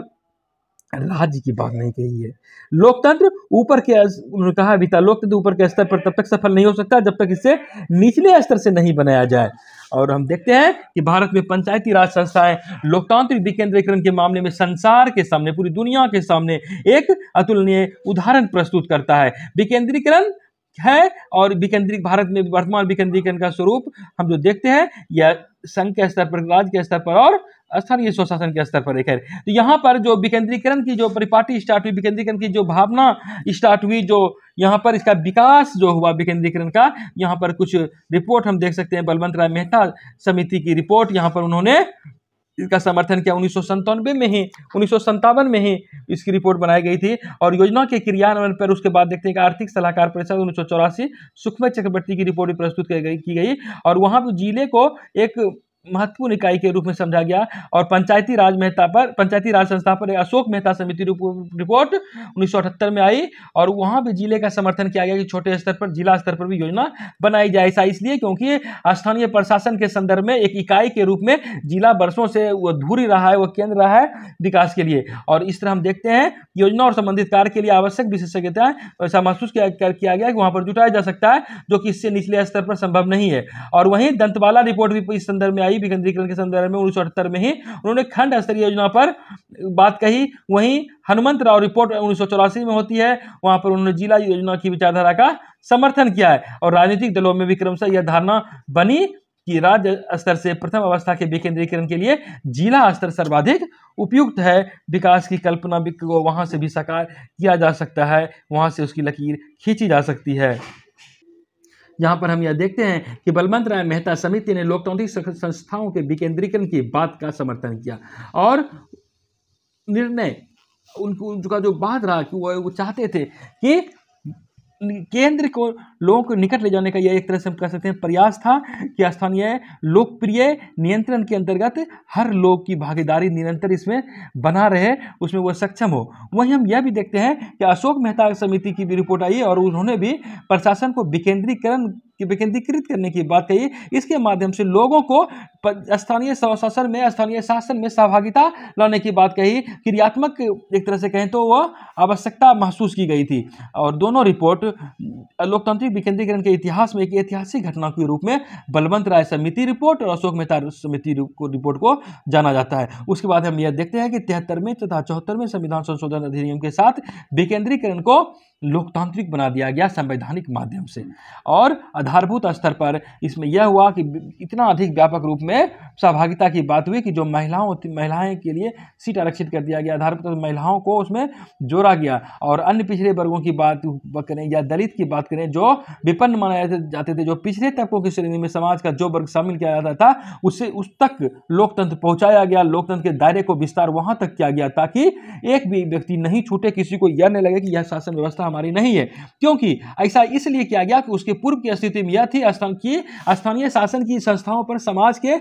राज्य की बात नहीं कही है। लोकतंत्र ऊपर के, उन्होंने कहा भी था, लोकतंत्र ऊपर के स्तर पर तब तक सफल नहीं हो सकता जब तक इसे निचले स्तर से नहीं बनाया जाए। और हम देखते हैं कि भारत में पंचायती राज संस्थाएं लोकतांत्रिक विकेंद्रीकरण के मामले में संसार के सामने, पूरी दुनिया के सामने एक अतुलनीय उदाहरण प्रस्तुत करता है। विकेंद्रीकरण है और विकेंद्रिक भारत में वर्तमान विकेंद्रीकरण का स्वरूप हम जो देखते हैं यह संघ के स्तर पर, राज्य के स्तर पर और स्थानीय स्वशासन के स्तर पर एक है। तो यहाँ पर जो विकेंद्रीकरण की जो परिपाटी स्टार्ट हुई, विकेंद्रीकरण की जो भावना स्टार्ट हुई, जो यहाँ पर इसका विकास जो हुआ विकेंद्रीकरण का, यहाँ पर कुछ रिपोर्ट हम देख सकते हैं। बलवंत राय मेहता समिति की रिपोर्ट, यहाँ पर उन्होंने इसका समर्थन किया 1957 में ही इसकी रिपोर्ट बनाई गई थी। और योजना के क्रियान्वयन पर उसके बाद देखते हैं कि आर्थिक सलाहकार परिषद 1984 सुखमय चक्रवर्ती की रिपोर्ट भी प्रस्तुत की गई और वहां पर जिले को एक महत्वपूर्ण इकाई के रूप में समझा गया। और पंचायती राज संस्था पर अशोक मेहता समिति रिपोर्ट 1978 में आई और वहां भी जिले का समर्थन किया गया कि छोटे स्तर पर, जिला स्तर पर भी योजना बनाई जाए। ऐसा इसलिए क्योंकि स्थानीय प्रशासन के संदर्भ में एक इकाई के रूप में जिला वर्षों से वो अधूरी रहा है, वो केंद्र रहा है विकास के लिए। और इस तरह हम देखते हैं योजना और संबंधित कार्य के लिए आवश्यक विशेषज्ञता ऐसा महसूस किया गया कि वहां पर जुटाया जा सकता है, जो कि इससे निचले स्तर पर संभव नहीं है। और वहीं दंतवाला रिपोर्ट भी इस संदर्भ में आई विकेंद्रीकरण के संदर्भ में 1978 में ही उन्होंने खंड स्तरीय योजना पर बात कही। वहीं हनुमंत राव रिपोर्ट 1984 में होती है, वहां पर उन्होंने जिला योजना की विचारधारा का समर्थन किया है। और राजनीतिक दलों में भी क्रमशः यह धारणा बनी कि राज्य स्तर से प्रथम अवस्था के विकेंद्रीकरण के लिए जिला स्तर सर्वाधिक उपयुक्त है। विकास की कल्पना को वहां से भी साकार किया जा सकता है, वहां से उसकी लकीर खींची जा सकती है। यहाँ पर हम यह देखते हैं कि बलवंत राय मेहता समिति ने लोकतांत्रिक संस्थाओं के विकेंद्रीकरण की बात का समर्थन किया और निर्णय उनका जो बात रहा कि वो चाहते थे कि केंद्र को लोगों को निकट ले जाने का यह एक तरह से हम कह सकते हैं प्रयास था कि स्थानीय लोकप्रिय नियंत्रण के अंतर्गत हर लोग की भागीदारी निरंतर इसमें बना रहे, उसमें वो सक्षम हो। वहीं हम यह भी देखते हैं कि अशोक मेहता समिति की भी रिपोर्ट आई और उन्होंने भी प्रशासन को विकेंद्रीकृत करने की बात कही। इसके माध्यम से लोगों को स्थानीय शासन में सहभागिता लाने की बात कही। क्रियात्मक एक तरह से कहें तो वह आवश्यकता महसूस की गई थी। और दोनों रिपोर्ट लोकतांत्रिक विकेंद्रीकरण के इतिहास में एक ऐतिहासिक घटना के रूप में बलवंत राय समिति रिपोर्ट और अशोक मेहता समिति रिपोर्ट को जाना जाता है। उसके बाद हम यह देखते हैं कि 73वें तथा 74वें संविधान संशोधन अधिनियम के साथ विकेंद्रीकरण को लोकतांत्रिक बना दिया गया संवैधानिक माध्यम से। और आधारभूत स्तर पर इसमें यह हुआ कि इतना अधिक व्यापक रूप में सहभागिता की बात हुई कि जो महिलाएं के लिए सीट आरक्षित कर दिया गया, आधारभूत महिलाओं को उसमें जोड़ा गया। और अन्य पिछड़े वर्गों की बात करें या दलित की बात करें, जो विपन्न माने जाते थे, जो पिछड़े तबकों की श्रेणी में समाज का जो वर्ग शामिल किया जाता था, उससे उस तक लोकतंत्र पहुंचाया गया। लोकतंत्र के दायरे को विस्तार वहां तक किया गया ताकि एक भी व्यक्ति नहीं छूटे, किसी को यह नहीं लगे कि यह शासन व्यवस्था हमारी नहीं है। क्योंकि ऐसा इसलिए किया गया कि उसके पूर्व की स्थिति में यह थी स्थानीय शासन की संस्थाओं पर समाज के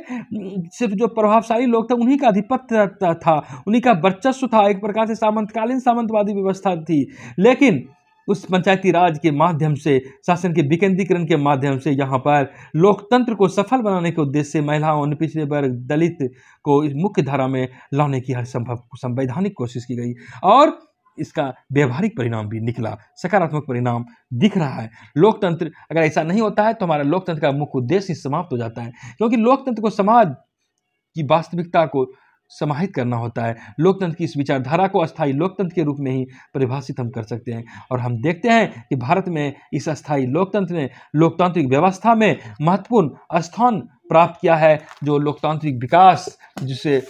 सिर्फ जो प्रभावशाली लोग थे उन्हीं का आधिपत्य था, उन्हीं का वर्चस्व था, एक प्रकार से सामंतकालीन सामंतवादी व्यवस्था थी। लेकिन उस पंचायती राज के माध्यम से, शासन के विकेंद्रीकरण के माध्यम से यहाँ पर लोकतंत्र को सफल बनाने के उद्देश्य से महिलाओं, पिछड़े वर्ग, दलित को इस मुख्य धारा में लाने की हर संभव संवैधानिक कोशिश की गई और इसका व्यवहारिक परिणाम भी निकला, सकारात्मक परिणाम दिख रहा है। लोकतंत्र अगर ऐसा नहीं होता है तो हमारा लोकतंत्र का मुख्य उद्देश्य समाप्त हो जाता है, क्योंकि लोकतंत्र को समाज की वास्तविकता को समाहित करना होता है। लोकतंत्र की इस विचारधारा को अस्थायी लोकतंत्र के रूप में ही परिभाषित हम कर सकते हैं और हम देखते हैं कि भारत में इस अस्थायी लोकतंत्र ने लोकतांत्रिक व्यवस्था में महत्वपूर्ण स्थान प्राप्त किया है, जो लोकतांत्रिक विकास, जिसे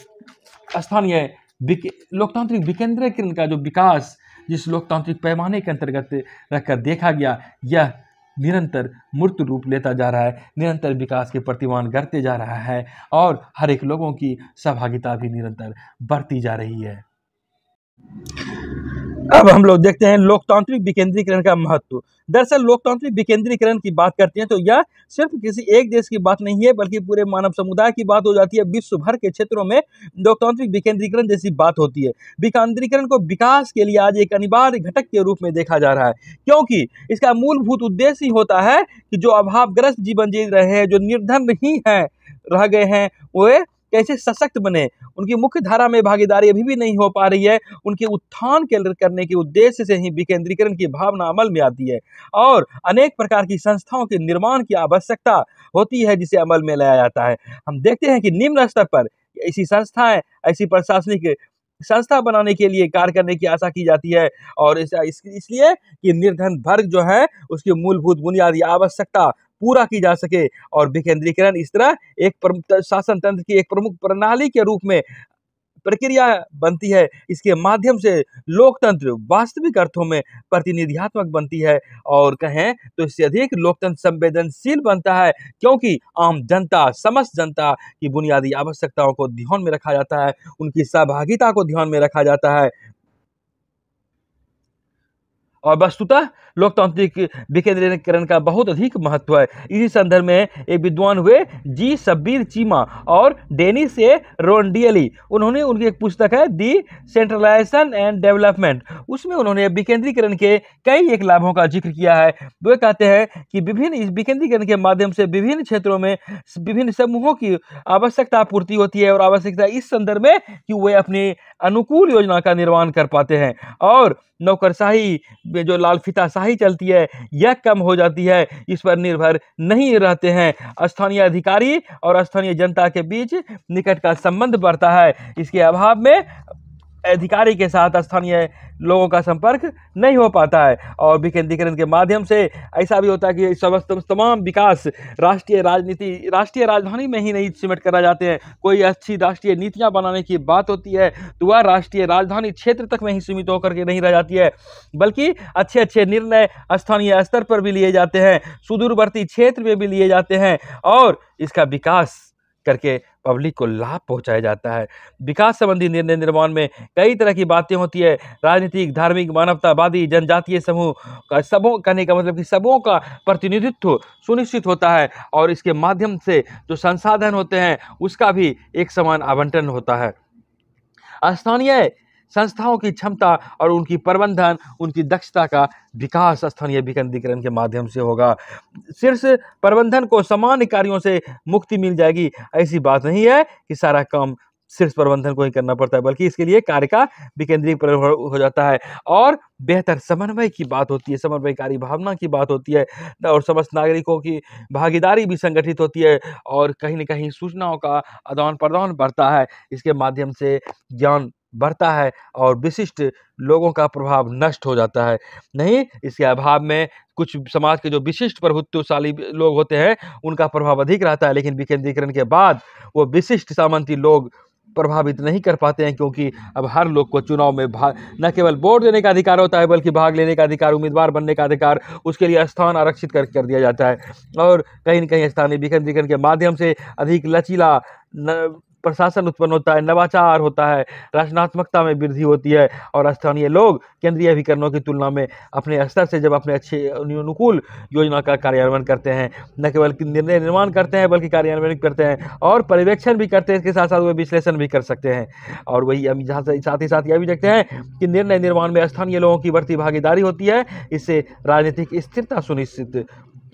स्थानीय लोकतांत्रिक विकेंद्रीकरण का जो विकास जिस लोकतांत्रिक पैमाने के अंतर्गत रखकर देखा गया, यह निरंतर मूर्त रूप लेता जा रहा है, निरंतर विकास के प्रतिमान करते जा रहा है और हर एक लोगों की सहभागिता भी निरंतर बढ़ती जा रही है। अब हम लोग देखते हैं लोकतांत्रिक विकेंद्रीकरण का महत्व। दरअसल लोकतांत्रिक विकेंद्रीकरण की बात करते हैं तो यह सिर्फ किसी एक देश की बात नहीं है, बल्कि पूरे मानव समुदाय की बात हो जाती है। विश्व भर के क्षेत्रों में लोकतांत्रिक विकेंद्रीकरण जैसी बात होती है। विकेंद्रीकरण को विकास के लिए आज एक अनिवार्य घटक के रूप में देखा जा रहा है, क्योंकि इसका मूलभूत उद्देश्य ही होता है कि जो अभावग्रस्त जीवन जी रहे हैं, जो निर्धन ही हैं, रह गए हैं, वे कैसे सशक्त बने। उनकी मुख्य धारा में भागीदारी अभी भी नहीं हो पा रही है। उनके उत्थान करने के उद्देश्य से ही विकेंद्रीकरण की भावना अमल में आती है और अनेक प्रकार की संस्थाओं के निर्माण की आवश्यकता होती है, जिसे अमल में लाया जाता है। हम देखते हैं कि निम्न स्तर पर ऐसी संस्थाएं, ऐसी प्रशासनिक संस्था बनाने के लिए कार्य करने की आशा की जाती है और इसलिए कि निर्धन वर्ग जो है उसकी मूलभूत बुनियादी आवश्यकता पूरा की जा सके और विकेंद्रीकरण इस तरह एक शासन तंत्र की एक प्रमुख प्रणाली के रूप में प्रक्रिया बनती है। इसके माध्यम से लोकतंत्र वास्तविक अर्थों में प्रतिनिधियात्मक बनती है और कहें तो इससे अधिक लोकतंत्र संवेदनशील बनता है, क्योंकि आम जनता, समस्त जनता की बुनियादी आवश्यकताओं को ध्यान में रखा जाता है, उनकी सहभागिता को ध्यान में रखा जाता है। और वस्तुतः लोकतांत्रिक विकेंद्रीकरण का बहुत अधिक महत्व है। इसी संदर्भ में एक विद्वान हुए जी शब्बीर चीमा और डेनिस ए रोंडियली, उन्होंने उनकी एक पुस्तक है दी सेंट्रलाइजेशन एंड डेवलपमेंट, उसमें उन्होंने विकेंद्रीकरण के कई एक लाभों का जिक्र किया है। वे कहते हैं कि इस विकेंद्रीकरण के माध्यम से विभिन्न क्षेत्रों में विभिन्न समूहों की आवश्यकता पूर्ति होती है और आवश्यकता इस संदर्भ में कि वे अपनी अनुकूल योजना का निर्माण कर पाते हैं और नौकरशाही में जो लाल फीताशाही चलती है यह कम हो जाती है, इस पर निर्भर नहीं रहते हैं। स्थानीय अधिकारी और स्थानीय जनता के बीच निकट का संबंध बढ़ता है। इसके अभाव में अधिकारी के साथ स्थानीय लोगों का संपर्क नहीं हो पाता है और विकेंद्रीकरण के माध्यम से ऐसा भी होता है कि तमाम विकास राष्ट्रीय राजधानी में ही नहीं सिमट करा जाते हैं। कोई अच्छी राष्ट्रीय नीतियां बनाने की बात होती है तो वह राष्ट्रीय राजधानी क्षेत्र तक में ही सीमित होकर के नहीं रह जाती है, बल्कि अच्छे अच्छे निर्णय स्थानीय स्तर पर भी लिए जाते हैं, सुदूरवर्ती क्षेत्र में भी लिए जाते हैं और इसका विकास करके पब्लिक को लाभ पहुंचाया जाता है। विकास संबंधी निर्णय निर्माण में कई तरह की बातें होती है। राजनीतिक, धार्मिक, मानवतावादी, जनजातीय समूह का सबों कहने का मतलब कि सबों का प्रतिनिधित्व सुनिश्चित होता है और इसके माध्यम से जो संसाधन होते हैं उसका भी एक समान आवंटन होता है। स्थानीय संस्थाओं की क्षमता और उनकी प्रबंधन, उनकी दक्षता का विकास स्थानीय विकेंद्रीकरण के माध्यम से होगा। शीर्ष प्रबंधन को सामान्य कार्यों से मुक्ति मिल जाएगी, ऐसी बात नहीं है कि सारा काम शीर्ष प्रबंधन को ही करना पड़ता है, बल्कि इसके लिए कार्य का विकेंद्रीकरण हो जाता है और बेहतर समन्वय की बात होती है, समन्वयकारी भावना की बात होती है और समस्त नागरिकों की भागीदारी भी संगठित होती है और कहीं न कहीं सूचनाओं का आदान प्रदान बढ़ता है। इसके माध्यम से ज्ञान बढ़ता है और विशिष्ट लोगों का प्रभाव नष्ट हो जाता है। नहीं, इसके अभाव में कुछ समाज के जो विशिष्ट प्रभुत्वशाली लोग होते हैं उनका प्रभाव अधिक रहता है, लेकिन विकेंद्रीकरण के बाद वो विशिष्ट सामंती लोग प्रभावित नहीं कर पाते हैं, क्योंकि अब हर लोग को चुनाव में न केवल वोट देने का अधिकार होता है, बल्कि भाग लेने का अधिकार, उम्मीदवार बनने का अधिकार, उसके लिए स्थान आरक्षित कर दिया जाता है और कहीं न कहीं स्थानीय विकेंद्रीकरण के माध्यम से अधिक लचीला प्रशासन उत्पन्न होता है, नवाचार होता है, रचनात्मकता में वृद्धि होती है और स्थानीय लोग केंद्रीय अभिकरणों की तुलना में अपने स्तर से जब अपने अच्छे अनुकूल योजना का कार्यान्वयन करते हैं, न केवल निर्णय निर्माण करते हैं बल्कि कार्यान्वयन करते हैं और पर्यवेक्षण भी करते हैं, इसके साथ साथ वे विश्लेषण भी कर सकते हैं। और वही हम जहाँ से साथ ही साथ यह भी देखते हैं कि निर्णय निर्माण में स्थानीय लोगों की बढ़ती भागीदारी होती है, इससे राजनीतिक स्थिरता सुनिश्चित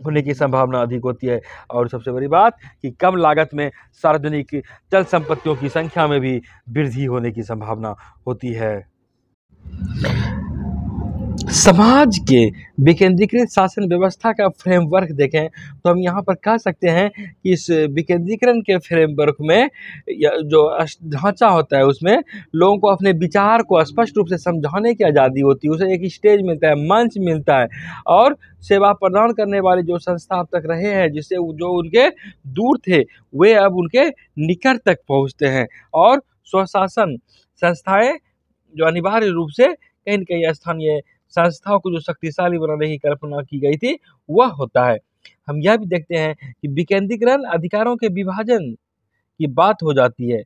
होने की संभावना अधिक होती है। और सबसे बड़ी बात कि कम लागत में सार्वजनिक चल संपत्तियों की संख्या में भी वृद्धि होने की संभावना होती है। समाज के विकेंद्रीकृत शासन व्यवस्था का फ्रेमवर्क देखें तो हम यहाँ पर कह सकते हैं कि इस विकेंद्रीकरण के फ्रेमवर्क में जो ढांचा होता है उसमें लोगों को अपने विचार को स्पष्ट रूप से समझाने की आज़ादी होती है, उसे एक स्टेज मिलता है, मंच मिलता है और सेवा प्रदान करने वाले जो संस्था अब तक रहे हैं जिससे जो उनके दूर थे वे अब उनके निकट तक पहुँचते हैं और स्वशासन संस्थाएं जो अनिवार्य रूप से कहीं न कहीं स्थानीय संस्थाओं को जो शक्तिशाली बनाने की कल्पना की गई थी वह होता है। हम यह भी देखते हैं कि विकेंद्रीकरण अधिकारों के विभाजन की बात हो जाती है,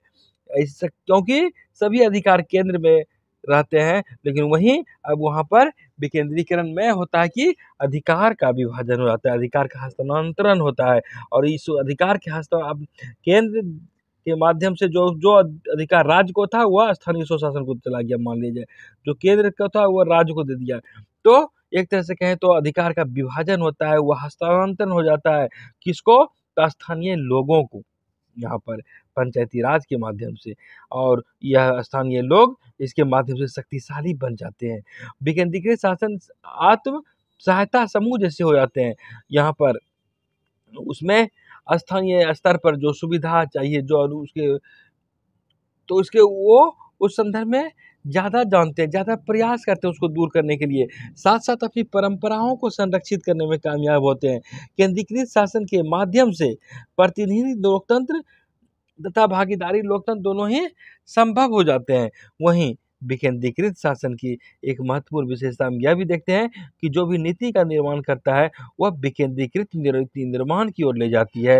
क्योंकि सभी अधिकार केंद्र में रहते हैं, लेकिन वहीं अब वहाँ पर विकेंद्रीकरण में होता है कि अधिकार का विभाजन हो जाता है, अधिकार का हस्तांतरण होता है और इस अधिकार के हस्तांतरण केंद्र के माध्यम से जो अधिकार राज्य को था वह स्थानीय स्वशासन को चला गया, मान लीजिए जो केंद्र का था वह राज्य को दे दिया। तो एक तरह से कहें तो अधिकार का विभाजन होता है, वह हस्तांतरण हो जाता है किसको? तो स्थानीय लोगों को, यहाँ पर पंचायती राज के माध्यम से, और यह स्थानीय लोग इसके माध्यम से शक्तिशाली बन जाते हैं। विकेंद्रीकृत शासन आत्म सहायता समूह जैसे हो जाते हैं यहाँ पर, उसमें स्थानीय स्तर पर जो सुविधा चाहिए जो उसके वो उस संदर्भ में ज़्यादा जानते हैं, ज़्यादा प्रयास करते हैं उसको दूर करने के लिए, साथ साथ अपनी परंपराओं को संरक्षित करने में कामयाब होते हैं। केंद्रीकृत शासन के माध्यम से प्रतिनिधि लोकतंत्र तथा भागीदारी लोकतंत्र दोनों ही संभव हो जाते हैं। वहीं विकेंद्रीकृत शासन की एक महत्वपूर्ण विशेषता हम यह भी देखते हैं कि जो भी नीति का निर्माण करता है वह विकेंद्रीकृत नीति निर्माण की ओर ले जाती है।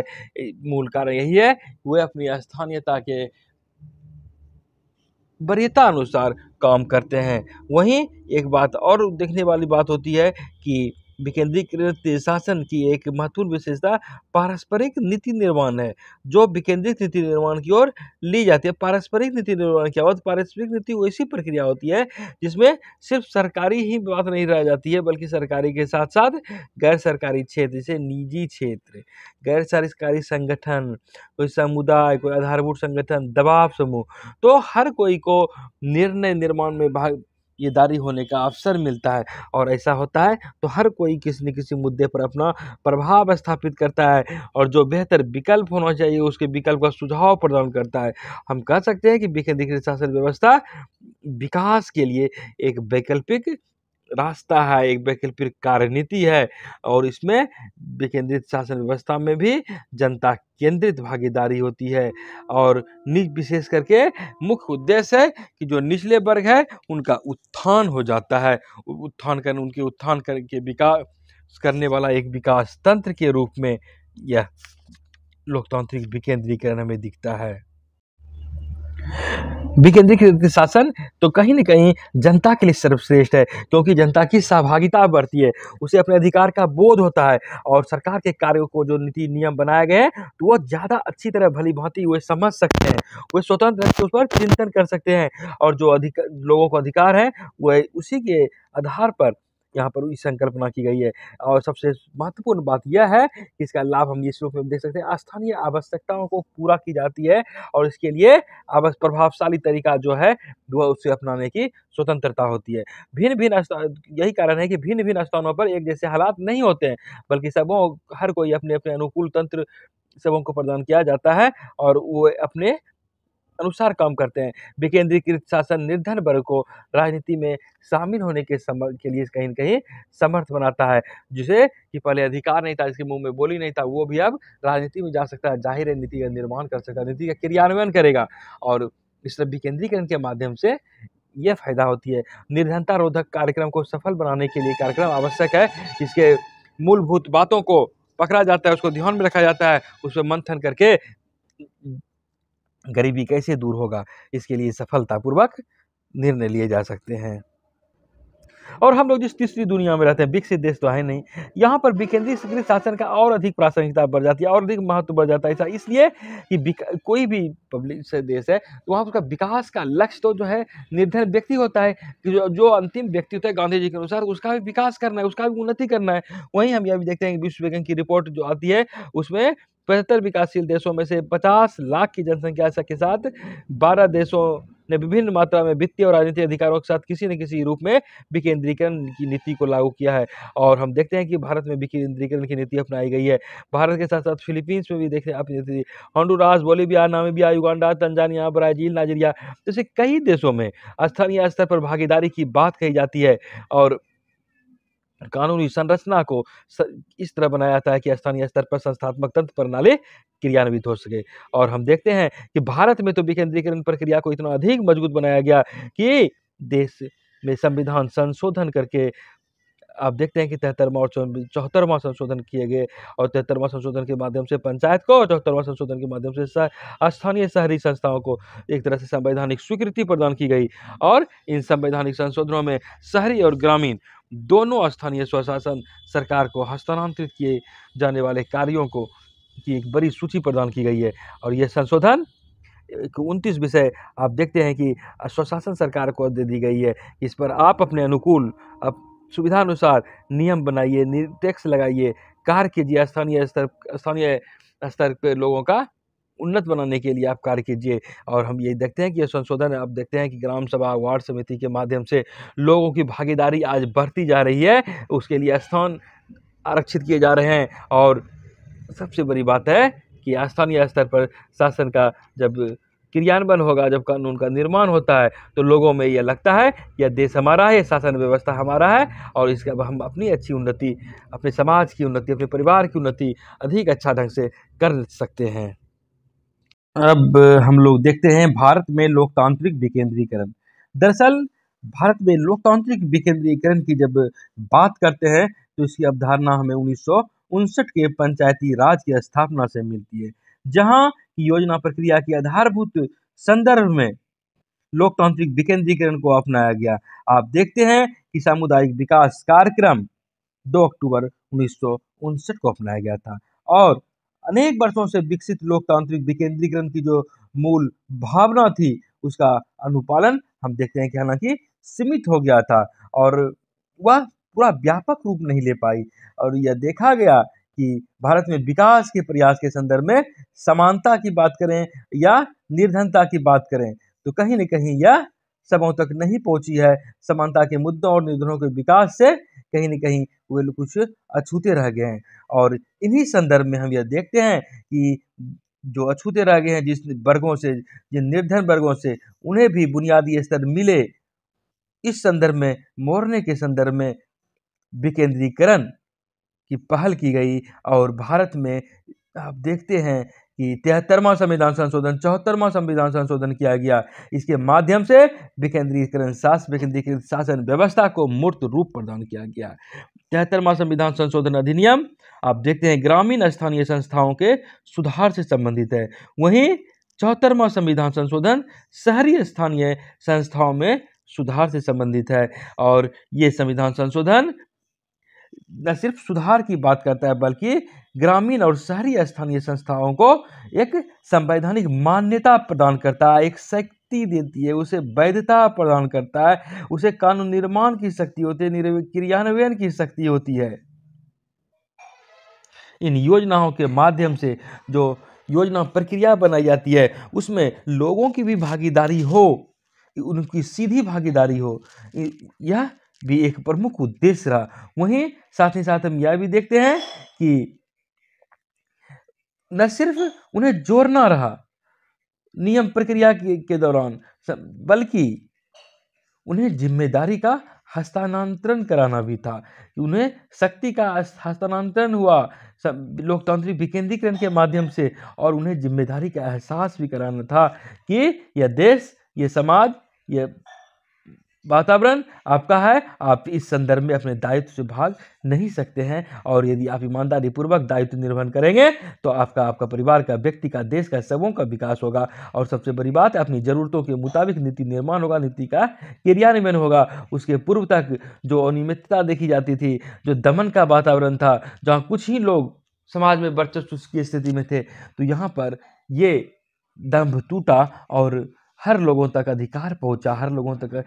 मूल कारण यही है वह अपनी स्थानीयता के वरीयता अनुसार काम करते हैं। वहीं एक बात और देखने वाली बात होती है कि विकेंद्रीकृत शासन की एक महत्वपूर्ण विशेषता पारस्परिक नीति निर्माण है, जो विकेंद्रित नीति निर्माण की ओर ली जाती है। पारस्परिक नीति निर्माण क्या होता है? पारस्परिक नीति वैसी प्रक्रिया होती है जिसमें सिर्फ सरकारी ही बात नहीं रह जाती है, बल्कि सरकारी के साथ साथ गैर सरकारी क्षेत्र, जैसे निजी क्षेत्र, गैर सरकारी संगठन, कोई समुदाय, कोई आधारभूत संगठन, दबाव समूह, तो हर कोई को निर्णय निर्माण में भागीदारी होने का अवसर मिलता है। और ऐसा होता है तो हर कोई किसी न किसी मुद्दे पर अपना प्रभाव स्थापित करता है और जो बेहतर विकल्प होना चाहिए उसके विकल्प का सुझाव प्रदान करता है। हम कह सकते हैं कि विकेंद्रीकृत शासन व्यवस्था विकास के लिए एक वैकल्पिक रास्ता है, एक वैकल्पिक कार्यनीति है और इसमें विकेंद्रित शासन व्यवस्था में भी जनता केंद्रित भागीदारी होती है और विशेष करके मुख्य उद्देश्य है कि जो निचले वर्ग है उनका उत्थान हो जाता है, उनके उत्थान करके विकास करने वाला एक विकास तंत्र के रूप में यह लोकतांत्रिक विकेंद्रीकरण हमें दिखता है। विकेंद्रीकृत शासन तो कहीं न कहीं जनता के लिए सर्वश्रेष्ठ है, क्योंकि जनता की सहभागिता बढ़ती है, उसे अपने अधिकार का बोध होता है और सरकार के कार्यों को जो नीति नियम बनाए गए हैं तो वह ज़्यादा अच्छी तरह भली भांति वे समझ सकते हैं, वे स्वतंत्र रूप से उस पर चिंतन कर सकते हैं और जो लोगों को अधिकार है वह उसी के आधार पर यहाँ पर इस संकल्पना की गई है। और सबसे महत्वपूर्ण बात यह है कि इसका लाभ हम इस रूप में देख सकते हैं, स्थानीय आवश्यकताओं को पूरा की जाती है और इसके लिए प्रभावशाली तरीका जो है वह उसे अपनाने की स्वतंत्रता होती है। यही कारण है कि भिन्न भिन्न स्थानों पर एक जैसे हालात नहीं होते हैं, बल्कि हर कोई अपने अपने अनुकूल तंत्र सबों को प्रदान किया जाता है और वो अपने अनुसार काम करते हैं। विकेंद्रीकृत शासन निर्धन वर्ग को राजनीति में शामिल होने के लिए कहीं न कहीं समर्थ बनाता है, जिसे कि पहले अधिकार नहीं था, जिसके मुंह में बोली नहीं था, वो भी अब राजनीति में जा सकता है, जाहिर है नीति का निर्माण कर सकता है, नीति का क्रियान्वयन करेगा और इस विकेंद्रीकरण के माध्यम से यह फायदा होती है। निर्धनता रोधक कार्यक्रम को सफल बनाने के लिए कार्यक्रम आवश्यक है, इसके मूलभूत बातों को पकड़ा जाता है, उसको ध्यान में रखा जाता है, उस पर मंथन करके गरीबी कैसे दूर होगा, इसके लिए सफलतापूर्वक निर्णय लिए जा सकते हैं। और हम लोग जिस तीसरी दुनिया में रहते हैं, विकसित देश तो है नहीं, यहाँ पर विकेंद्रीकृत शासन का और अधिक प्रासंगिकता बढ़ जाती है और अधिक महत्व बढ़ जाता है। ऐसा इसलिए कि कोई भी पब्लिक से देश है तो वहाँ उसका विकास का लक्ष्य तो जो है निर्धारित व्यक्ति होता है कि जो अंतिम व्यक्ति होता है गांधी जी के अनुसार, उसका भी विकास करना है, उसका भी उन्नति करना है। वहीं हम यह भी देखते हैं कि विश्व बैंक की रिपोर्ट जो आती है उसमें 75 विकासशील देशों में से 50 लाख की जनसंख्या के साथ 12 देशों ने विभिन्न मात्रा में वित्तीय और राजनीतिक अधिकारों के साथ किसी न किसी रूप में विकेंद्रीकरण की नीति को लागू किया है। और हम देखते हैं कि भारत में विकेंद्रीकरण की नीति अपनाई गई है। भारत के साथ साथ फिलीपींस में भी देखते हैं अपनी नीति, Honduras, Bolivia, Namibia, Uganda, Tanzania, Brazil, Nigeria जैसे कई देशों में स्थानीय स्तर पर भागीदारी की बात कही जाती है और कानूनी संरचना को इस तरह बनाया जाता है कि स्थानीय स्तर पर संस्थात्मक तंत्र प्रणाली क्रियान्वित हो सके। और हम देखते हैं कि भारत में तो विकेंद्रीकरण प्रक्रिया को इतना अधिक मजबूत बनाया गया कि देश में संविधान संशोधन करके आप देखते हैं कि 73वां और 74वां संशोधन किए गए और 73वां संशोधन के माध्यम से पंचायत को और 74वां संशोधन के माध्यम से स्थानीय शहरी संस्थाओं को एक तरह से संवैधानिक स्वीकृति प्रदान की गई। और इन संवैधानिक संशोधनों में शहरी और ग्रामीण दोनों स्थानीय स्वशासन सरकार को हस्तांतरित किए जाने वाले कार्यों को की एक बड़ी सूची प्रदान की गई है। और ये संशोधन 29 विषय आप देखते हैं कि स्वशासन सरकार को दे दी गई है। इस पर आप अपने अनुकूल सुविधा अनुसार नियम बनाइए, टैक्स लगाइए, कार्य कीजिए, स्थानीय स्तर पे लोगों का उन्नत बनाने के लिए आप कार्य कीजिए। और हम ये देखते हैं कि ये संशोधन आप देखते हैं कि ग्राम सभा, वार्ड समिति के माध्यम से लोगों की भागीदारी आज बढ़ती जा रही है, उसके लिए स्थान आरक्षित किए जा रहे हैं। और सबसे बड़ी बात है कि स्थानीय स्तर पर शासन का जब क्रियान्वयन होगा, जब कानून का निर्माण होता है तो लोगों में यह लगता है कि यह देश हमारा है, शासन व्यवस्था हमारा है और इसका हम अपनी अच्छी उन्नति, अपने समाज की उन्नति, अपने परिवार की उन्नति अधिक अच्छा ढंग से कर सकते हैं। अब हम लोग देखते हैं भारत में लोकतांत्रिक विकेंद्रीकरण। दरअसल भारत में लोकतांत्रिक विकेंद्रीकरण की जब बात करते हैं तो इसकी अवधारणा हमें 1959 के पंचायती राज की स्थापना से मिलती है, जहां योजना प्रक्रिया की आधारभूत संदर्भ में लोकतांत्रिक विकेंद्रीकरण को अपनाया गया। आप देखते हैं कि सामुदायिक विकास कार्यक्रम 2 अक्टूबर 1959 को अपनाया गया था और अनेक वर्षों से विकसित लोकतांत्रिक विकेंद्रीकरण की जो मूल भावना थी उसका अनुपालन हम देखते हैं कि हालांकि सीमित हो गया था और वह पूरा व्यापक रूप नहीं ले पाई। और यह देखा गया कि भारत में विकास के प्रयास के संदर्भ में समानता की बात करें या निर्धनता की बात करें तो कहीं न कहीं यह सबों तक नहीं पहुंची है। समानता के मुद्दों और निर्धनों के विकास से कहीं न कहीं वे लोग कुछ अछूते रह गए हैं। और इन्हीं संदर्भ में हम यह देखते हैं कि जो अछूते रह गए हैं, जिस वर्गों से, जिन निर्धन वर्गों से उन्हें भी बुनियादी स्तर मिले, इस संदर्भ में मोड़ने के संदर्भ में विकेंद्रीकरण की पहल की गई। और भारत में आप देखते हैं कि 73वां संविधान संशोधन, 74वां संविधान संशोधन किया गया। इसके माध्यम से विकेंद्रीकरण विकेंद्रीकृत शासन व्यवस्था को मूर्त रूप प्रदान किया गया। 73वां संविधान संशोधन अधिनियम आप देखते हैं ग्रामीण स्थानीय संस्थाओं के सुधार से संबंधित है, वहीं 74वां संविधान संशोधन शहरी स्थानीय संस्थाओं में सुधार से संबंधित है। और ये संविधान संशोधन न सिर्फ सुधार की बात करता है बल्कि ग्रामीण और शहरी स्थानीय संस्थाओं को एक संवैधानिक मान्यता प्रदान करता है, एक शक्ति देती है, उसे वैधता प्रदान करता है, उसे कानून निर्माण की शक्ति होती है, क्रियान्वयन की शक्ति होती है। इन योजनाओं के माध्यम से जो योजना प्रक्रिया बनाई जाती है उसमें लोगों की भी भागीदारी हो, उनकी सीधी भागीदारी हो, यह भी एक प्रमुख उद्देश्य रहा। वहीं साथ ही साथ हम यह भी देखते हैं कि न सिर्फ उन्हें जोड़ना रहा नियम प्रक्रिया के दौरान, बल्कि उन्हें जिम्मेदारी का हस्तांतरण कराना भी था। उन्हें शक्ति का हस्तांतरण हुआ लोकतांत्रिक विकेंद्रीकरण के माध्यम से और उन्हें जिम्मेदारी का एहसास भी कराना था कि यह देश, यह समाज, यह वातावरण आपका है, आप इस संदर्भ में अपने दायित्व से भाग नहीं सकते हैं। और यदि आप ईमानदारी पूर्वक दायित्व निर्वहन करेंगे तो आपका परिवार का, व्यक्ति का, देश का, सबों का विकास होगा। और सबसे बड़ी बात है, अपनी ज़रूरतों के मुताबिक नीति निर्माण होगा, नीति का क्रियान्वयन होगा। उसके पूर्व तक जो अनियमितता देखी जाती थी, जो दमन का वातावरण था, जहाँ कुछ ही लोग समाज में वर्चस्व की स्थिति में थे, तो यहाँ पर ये दंभ टूटा और हर लोगों तक अधिकार पहुंचा, हर लोगों तक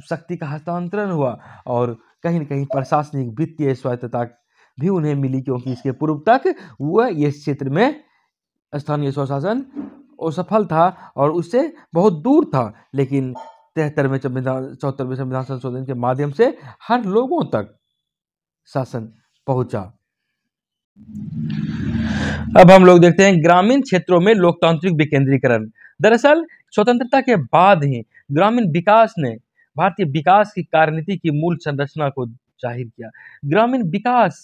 शक्ति का हस्तांतरण हुआ। और कहीं न कहीं प्रशासनिक, वित्तीय स्वायत्तता भी उन्हें मिली, क्योंकि इसके पूर्व तक वह इस क्षेत्र में स्थानीय स्वशासन असफल था और उससे बहुत दूर था। लेकिन 74वें संविधान संशोधन के माध्यम से हर लोगों तक शासन पहुंचा। अब हम लोग देखते हैं ग्रामीण क्षेत्रों में लोकतांत्रिक विकेंद्रीकरण। दरअसल स्वतंत्रता के बाद ही ग्रामीण विकास ने भारतीय विकास की कार्यनीति की मूल संरचना को जाहिर किया। ग्रामीण विकास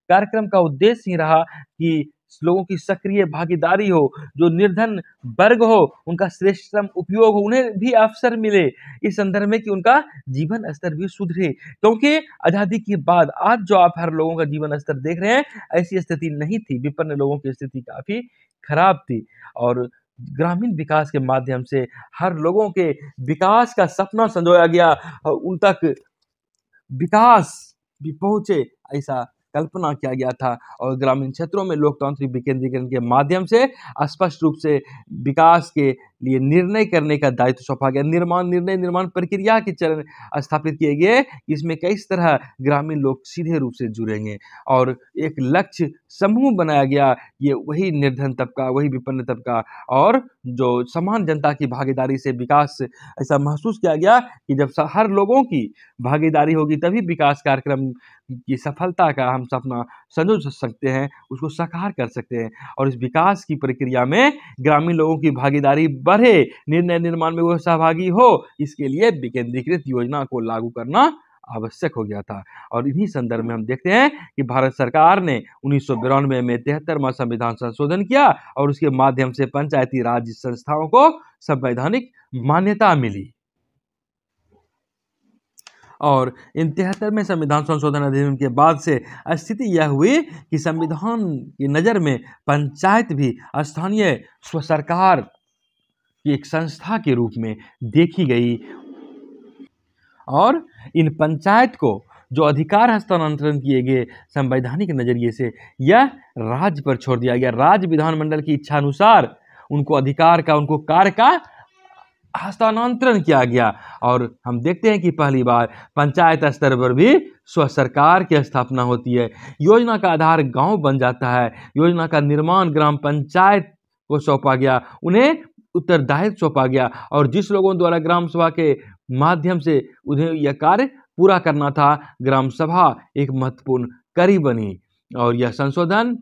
कार्यक्रम का उद्देश्य ही रहा कि लोगों की सक्रिय भागीदारी हो, जो निर्धन वर्ग हो उनका श्रेष्ठतम उपयोग हो, उन्हें भी अवसर मिले इस संदर्भ में कि उनका जीवन स्तर भी सुधरे। क्योंकि आजादी के बाद आज जो आप हर लोगों का जीवन स्तर देख रहे हैं, ऐसी स्थिति नहीं थी। विपन्न लोगों की स्थिति काफी खराब थी और ग्रामीण विकास के माध्यम से हर लोगों के विकास का सपना संजोया गया और उन तक विकास भी पहुंचे, ऐसा कल्पना किया गया था। और ग्रामीण क्षेत्रों में लोकतांत्रिक विकेंद्रीकरण के माध्यम से स्पष्ट रूप से विकास के लिए निर्णय करने का दायित्व सौंपा गया। निर्माण प्रक्रिया के चरण स्थापित किए गए, इसमें कई तरह ग्रामीण लोग सीधे रूप से जुड़ेंगे और एक लक्ष्य समूह बनाया गया। ये वही निर्धन तबका, वही विपन्न तबका और जो समान जनता की भागीदारी से विकास, ऐसा महसूस किया गया कि जब हर लोगों की भागीदारी होगी तभी विकास कार्यक्रम की सफलता का हम सपना संजो सकते हैं, उसको साकार कर सकते हैं। और इस विकास की प्रक्रिया में ग्रामीण लोगों की भागीदारी बढ़े, निर्णय निर्माण में वो सहभागी हो, इसके लिए विकेंद्रीकृत योजना को लागू करना आवश्यक हो गया था। और इन्हीं संदर्भ में हम देखते हैं कि भारत सरकार ने 1992 में 73वां संविधान संशोधन किया और उसके माध्यम से पंचायती राज संस्थाओं को संवैधानिक मान्यता मिली। और इन 73वें संविधान संशोधन अधिनियम के बाद से स्थिति यह हुई कि संविधान की नज़र में पंचायत भी स्थानीय स्व सरकार की एक संस्था के रूप में देखी गई और इन पंचायत को जो अधिकार हस्तांतरण किए गए संवैधानिक नजरिए से, यह राज्य पर छोड़ दिया गया। राज्य विधानमंडल की इच्छा अनुसार उनको अधिकार का, उनको कार्य का हस्तांतरण किया गया। और हम देखते हैं कि पहली बार पंचायत स्तर पर भी स्व सरकार की स्थापना होती है। योजना का आधार गांव बन जाता है। योजना का निर्माण ग्राम पंचायत को सौंपा गया, उन्हें उत्तरदायित्व सौंपा गया और जिस लोगों द्वारा ग्राम सभा के माध्यम से उन्हें यह कार्य पूरा करना था, ग्राम सभा एक महत्वपूर्ण कड़ी बनी। और यह संशोधन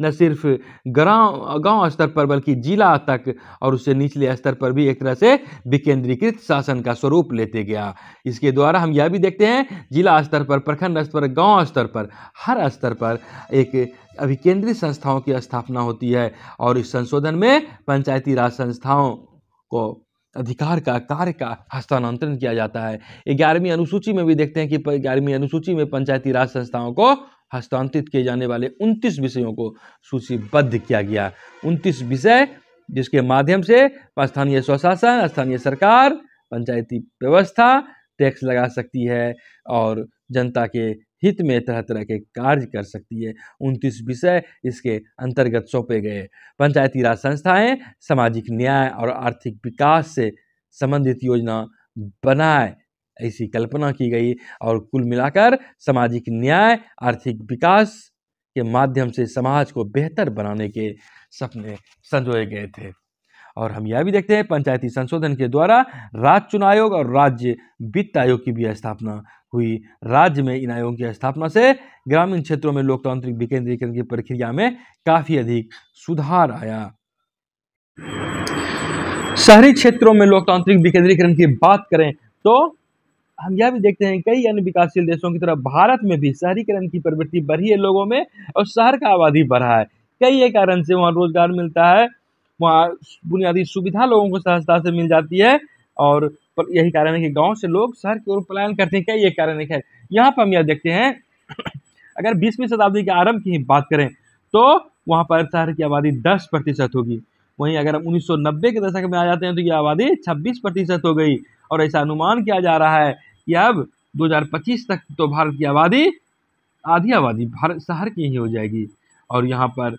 न सिर्फ गांव स्तर पर बल्कि जिला तक और उससे निचले स्तर पर भी एक तरह से विकेंद्रीकृत शासन का स्वरूप लेते गया। इसके द्वारा हम यह भी देखते हैं जिला स्तर पर, प्रखंड स्तर पर, गांव स्तर पर, हर स्तर पर एक अभिकेंद्रित संस्थाओं की स्थापना होती है। और इस संशोधन में पंचायती राज संस्थाओं को अधिकार का, कार्य का हस्तांतरण किया जाता है। 11वीं अनुसूची में भी देखते हैं कि 11वीं अनुसूची में पंचायती राज संस्थाओं को हस्तांतरित किए जाने वाले 29 विषयों को सूचीबद्ध किया गया। 29 विषय जिसके माध्यम से स्थानीय स्वशासन, स्थानीय सरकार, पंचायती व्यवस्था टैक्स लगा सकती है और जनता के हित में तरह तरह के कार्य कर सकती है। 29 विषय इसके अंतर्गत सौंपे गए। पंचायती राज संस्थाएं सामाजिक न्याय और आर्थिक विकास से संबंधित योजना बनाए, ऐसी कल्पना की गई और कुल मिलाकर सामाजिक न्याय, आर्थिक विकास के माध्यम से समाज को बेहतर बनाने के सपने संजोए गए थे। और हम यह भी देखते हैं पंचायती संशोधन के द्वारा राज्य चुनाव आयोग और राज्य वित्त आयोग की भी स्थापना हुई। राज्य में इन आयोगों की स्थापना से ग्रामीण क्षेत्रों में लोकतांत्रिक विकेंद्रीकरण की प्रक्रिया में काफी अधिक सुधार आया। शहरी क्षेत्रों में लोकतांत्रिक विकेंद्रीकरण की बात करें तो हम यह भी देखते हैं कई अन्य विकासशील देशों की तरह भारत में भी शहरीकरण की प्रवृत्ति बढ़ी है लोगों में और शहर का आबादी बढ़ा है। कई एक कारण से वहाँ रोजगार मिलता है, वहाँ बुनियादी सुविधा लोगों को सहजता से मिल जाती है और यही कारण है कि गांव से लोग शहर की ओर पलायन करते हैं। क्या ये कारण है? खैर, यहाँ पर हम यह देखते हैं अगर 20वीं शताब्दी के आरंभ की ही बात करें तो वहाँ पर शहर की आबादी 10% होगी। वहीं अगर हम 1990 के दशक में आ जाते हैं तो ये आबादी 26% हो गई, और ऐसा अनुमान किया जा रहा है कि अब 2025 तक तो भारत की आबादी, आधी आबादी भारत शहर की ही हो जाएगी। और यहाँ पर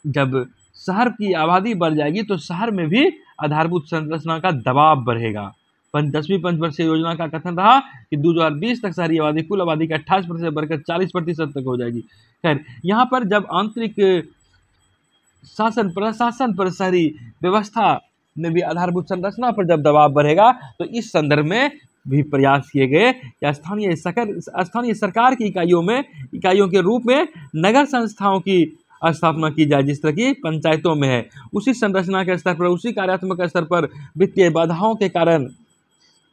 जब शहर की आबादी बढ़ जाएगी तो शहर में भी आधारभूत संरचना का दबाव बढ़ेगा। 10वीं पंचवर्षीय योजना का कथन रहा कि 2020 तक शहरी आबादी कुल आबादी का 28% से बढ़कर 40% तक हो जाएगी। खैर, यहाँ पर जब आंतरिक शासन प्रशासन पर शहरी व्यवस्था में भी आधारभूत संरचना पर जब दबाव बढ़ेगा तो इस संदर्भ में भी प्रयास किए गए कि स्थानीय सरकार की इकाइयों के रूप में नगर संस्थाओं की स्थापना की जाए, जिस तरह की पंचायतों में है। उसी संरचना के स्तर पर, उसी कार्यात्मक स्तर पर वित्तीय बाधाओं के कारण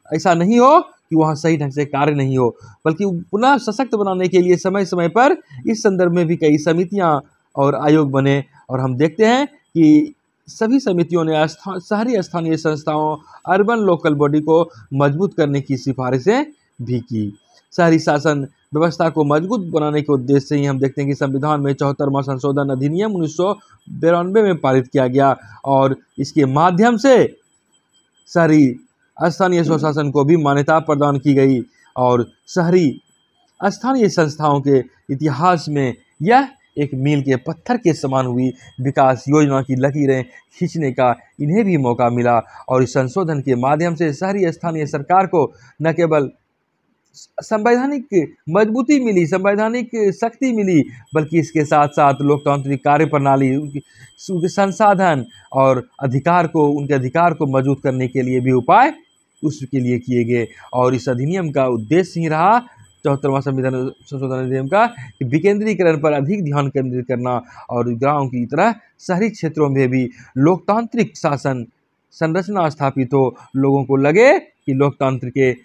ऐसा नहीं हो कि वहाँ सही ढंग से कार्य नहीं हो, बल्कि पुनः सशक्त बनाने के लिए समय समय पर इस संदर्भ में भी कई समितियाँ और आयोग बने। और हम देखते हैं कि सभी समितियों ने शहरी स्थानीय संस्थाओं, अर्बन लोकल बॉडी को मजबूत करने की सिफारिशें भी की। शहरी शासन व्यवस्था को मजबूत बनाने के उद्देश्य से ही हम देखते हैं कि संविधान में 74वां संशोधन अधिनियम 1992 में पारित किया गया, और इसके माध्यम से शहरी स्थानीय स्वशासन को भी मान्यता प्रदान की गई। और शहरी स्थानीय संस्थाओं के इतिहास में यह एक मील के पत्थर के समान हुई विकास योजना की लकीरें खींचने का इन्हें भी मौका मिला। और इस संशोधन के माध्यम से शहरी स्थानीय सरकार को न केवल संवैधानिक मजबूती मिली, संवैधानिक शक्ति मिली, बल्कि इसके साथ साथ लोकतांत्रिक कार्य प्रणाली, उनके संसाधन और उनके अधिकार को मजबूत करने के लिए भी उपाय उसके लिए किए गए। और इस अधिनियम का उद्देश्य ही रहा, 74वां संविधान संशोधन अधिनियम का, कि विकेंद्रीकरण पर अधिक ध्यान केंद्रित करना और गाँव की तरह शहरी क्षेत्रों में भी लोकतांत्रिक शासन संरचना स्थापित हो, लोगों को लगे कि लोकतंत्र के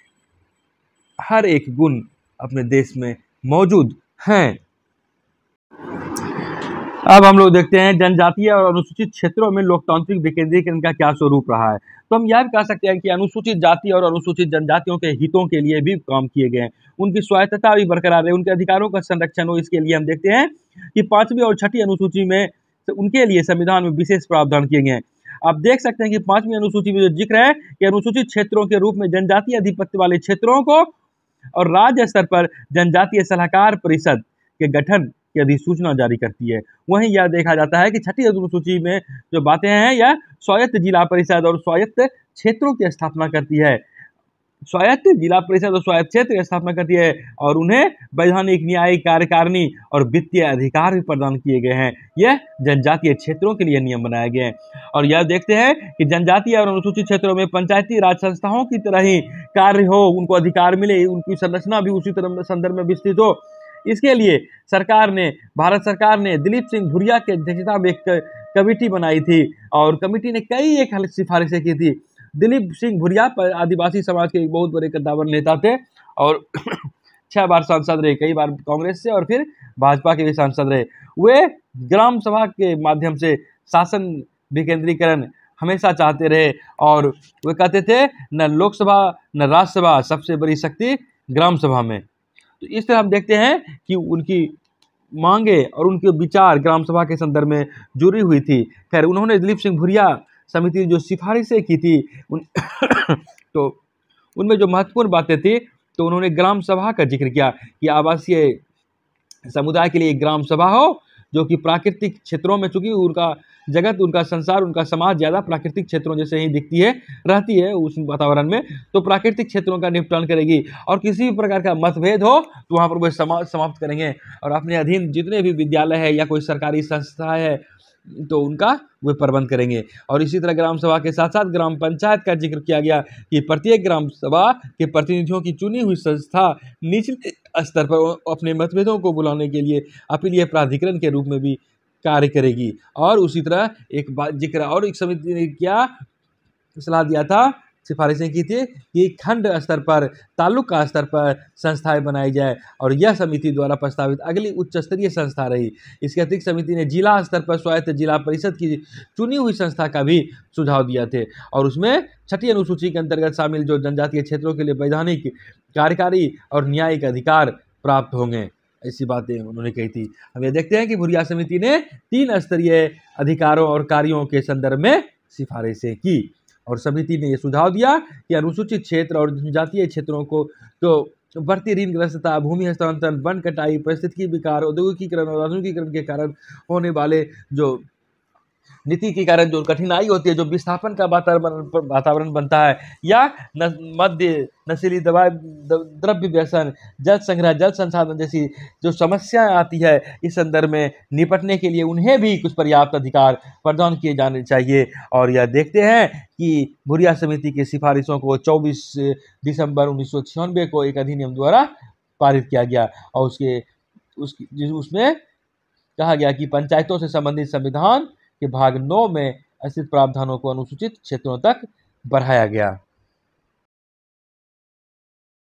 हर एक गुण अपने देश में मौजूद हैं। अब हम लोग देखते हैं जनजातीय और अनुसूचित क्षेत्रों में लोकतांत्रिक विकेंद्रीकरण का क्या स्वरूप रहा है। तो हम यह भी कह सकते हैं कि अनुसूचित जाति और अनुसूचित जनजातियों के हितों के लिए भी काम किए गए हैं, उनकी स्वायत्तता भी बरकरार है, उनके अधिकारों का संरक्षण हो। इसके लिए हम देखते हैं कि 5वीं और 6ठी अनुसूची में उनके लिए संविधान में विशेष प्रावधान किए गए हैं। आप देख सकते हैं कि 5वीं अनुसूची में जो जिक्र है कि अनुसूचित क्षेत्रों के रूप में जनजातीय अधिपत्य वाले क्षेत्रों को और राज्य स्तर पर जनजातीय सलाहकार परिषद के गठन की अधिसूचना जारी करती है। वहीं यह देखा जाता है कि 6ठी अनुसूची में जो बातें हैं, यह स्वायत्त जिला परिषद और स्वायत्त क्षेत्रों की स्थापना करती है। स्वायत्त जिला परिषद और स्वायत्त क्षेत्र की स्थापना करती है, और उन्हें वैधानिक, न्यायिक, कार्यकारिणी और वित्तीय अधिकार भी प्रदान किए गए हैं। यह जनजातीय क्षेत्रों के लिए नियम बनाए गए हैं। और यह देखते हैं कि जनजातीय और अनुसूचित क्षेत्रों में पंचायती राज संस्थाओं की तरह ही कार्य हो, उनको अधिकार मिले, उनकी संरचना भी उसी तरह संदर्भ में विस्तृत हो। इसके लिए भारत सरकार ने दिलीप सिंह भुरिया की अध्यक्षता में एक कमेटी बनाई थी, और कमेटी ने कई एक सिफारिशें की थी। दिलीप सिंह भुरिया पर आदिवासी समाज के एक बहुत बड़े कद्दावर नेता थे, और 6 बार सांसद रहे, कई बार कांग्रेस से और फिर भाजपा के भी सांसद रहे। वे ग्राम सभा के माध्यम से शासन विकेंद्रीकरण हमेशा चाहते रहे, और वे कहते थे न लोकसभा न राज्यसभा, सबसे बड़ी शक्ति ग्राम सभा में। तो इस तरह हम देखते हैं कि उनकी मांगे और उनके विचार ग्राम सभा के संदर्भ में जुड़ी हुई थी। खैर, उन्होंने दिलीप सिंह भुरिया समिति जो सिफारिशें की थी तो उनमें जो महत्वपूर्ण बातें थी, तो उन्होंने ग्राम सभा का जिक्र किया कि आवासीय समुदाय के लिए एक ग्राम सभा हो, जो कि प्राकृतिक क्षेत्रों में, चूंकि उनका जगत, उनका संसार, उनका समाज ज़्यादा प्राकृतिक क्षेत्रों जैसे ही रहती है उस वातावरण में, तो प्राकृतिक क्षेत्रों का निपटान करेगी, और किसी भी प्रकार का मतभेद हो तो वहाँ पर वे समाप्त करेंगे, और अपने अधीन जितने भी विद्यालय है या कोई सरकारी संस्था है तो उनका वे प्रबंध करेंगे। और इसी तरह ग्राम सभा के साथ साथ ग्राम पंचायत का जिक्र किया गया कि प्रत्येक ग्राम सभा के प्रतिनिधियों की चुनी हुई संस्था निचले स्तर पर अपने मतभेदों को बुलाने के लिए अपीलीय प्राधिकरण के रूप में भी कार्य करेगी। और उसी तरह एक बात जिक्र और एक समिति ने क्या सलाह दिया था, सिफारिशें की थी कि खंड स्तर पर, तालुका स्तर पर संस्थाएं बनाई जाए और यह समिति द्वारा प्रस्तावित अगली उच्च स्तरीय संस्था रही। इसके अतिरिक्त समिति ने जिला स्तर पर स्वायत्त जिला परिषद की चुनी हुई संस्था का भी सुझाव दिया थे और उसमें छठी अनुसूची के अंतर्गत शामिल जो जनजातीय क्षेत्रों के लिए वैधानिक, कार्यकारी और न्यायिक अधिकार प्राप्त होंगे, ऐसी बातें उन्होंने कही थी। हम ये देखते हैं कि भुरिया समिति ने 3 स्तरीय अधिकारों और कार्यों के संदर्भ में सिफारिशें की और समिति ने यह सुझाव दिया कि अनुसूचित क्षेत्र और जनजातीय क्षेत्रों को तो बढ़ती ऋणग्रस्तता, भूमि हस्तांतरण, वन कटाई, पारिस्थितिकी विकार, औद्योगिकीकरण और आधुनिकीकरण के कारण होने वाले जो नीति के कारण जो कठिनाई होती है, जो विस्थापन का वातावरण बनता है, या मद्य, नशीली द्रव्य व्यसन, जल संग्रह, जल संसाधन जैसी जो समस्याएं आती है, इस संदर्भ में निपटने के लिए उन्हें भी कुछ पर्याप्त अधिकार प्रदान किए जाने चाहिए। और यह देखते हैं कि भुरिया समिति की सिफारिशों को 24 दिसंबर 1996 को एक अधिनियम द्वारा पारित किया गया और उसमें कहा गया कि पंचायतों से संबंधित संविधान के भाग 9 में स्थित प्रावधानों को अनुसूचित क्षेत्रों तक बढ़ाया गया।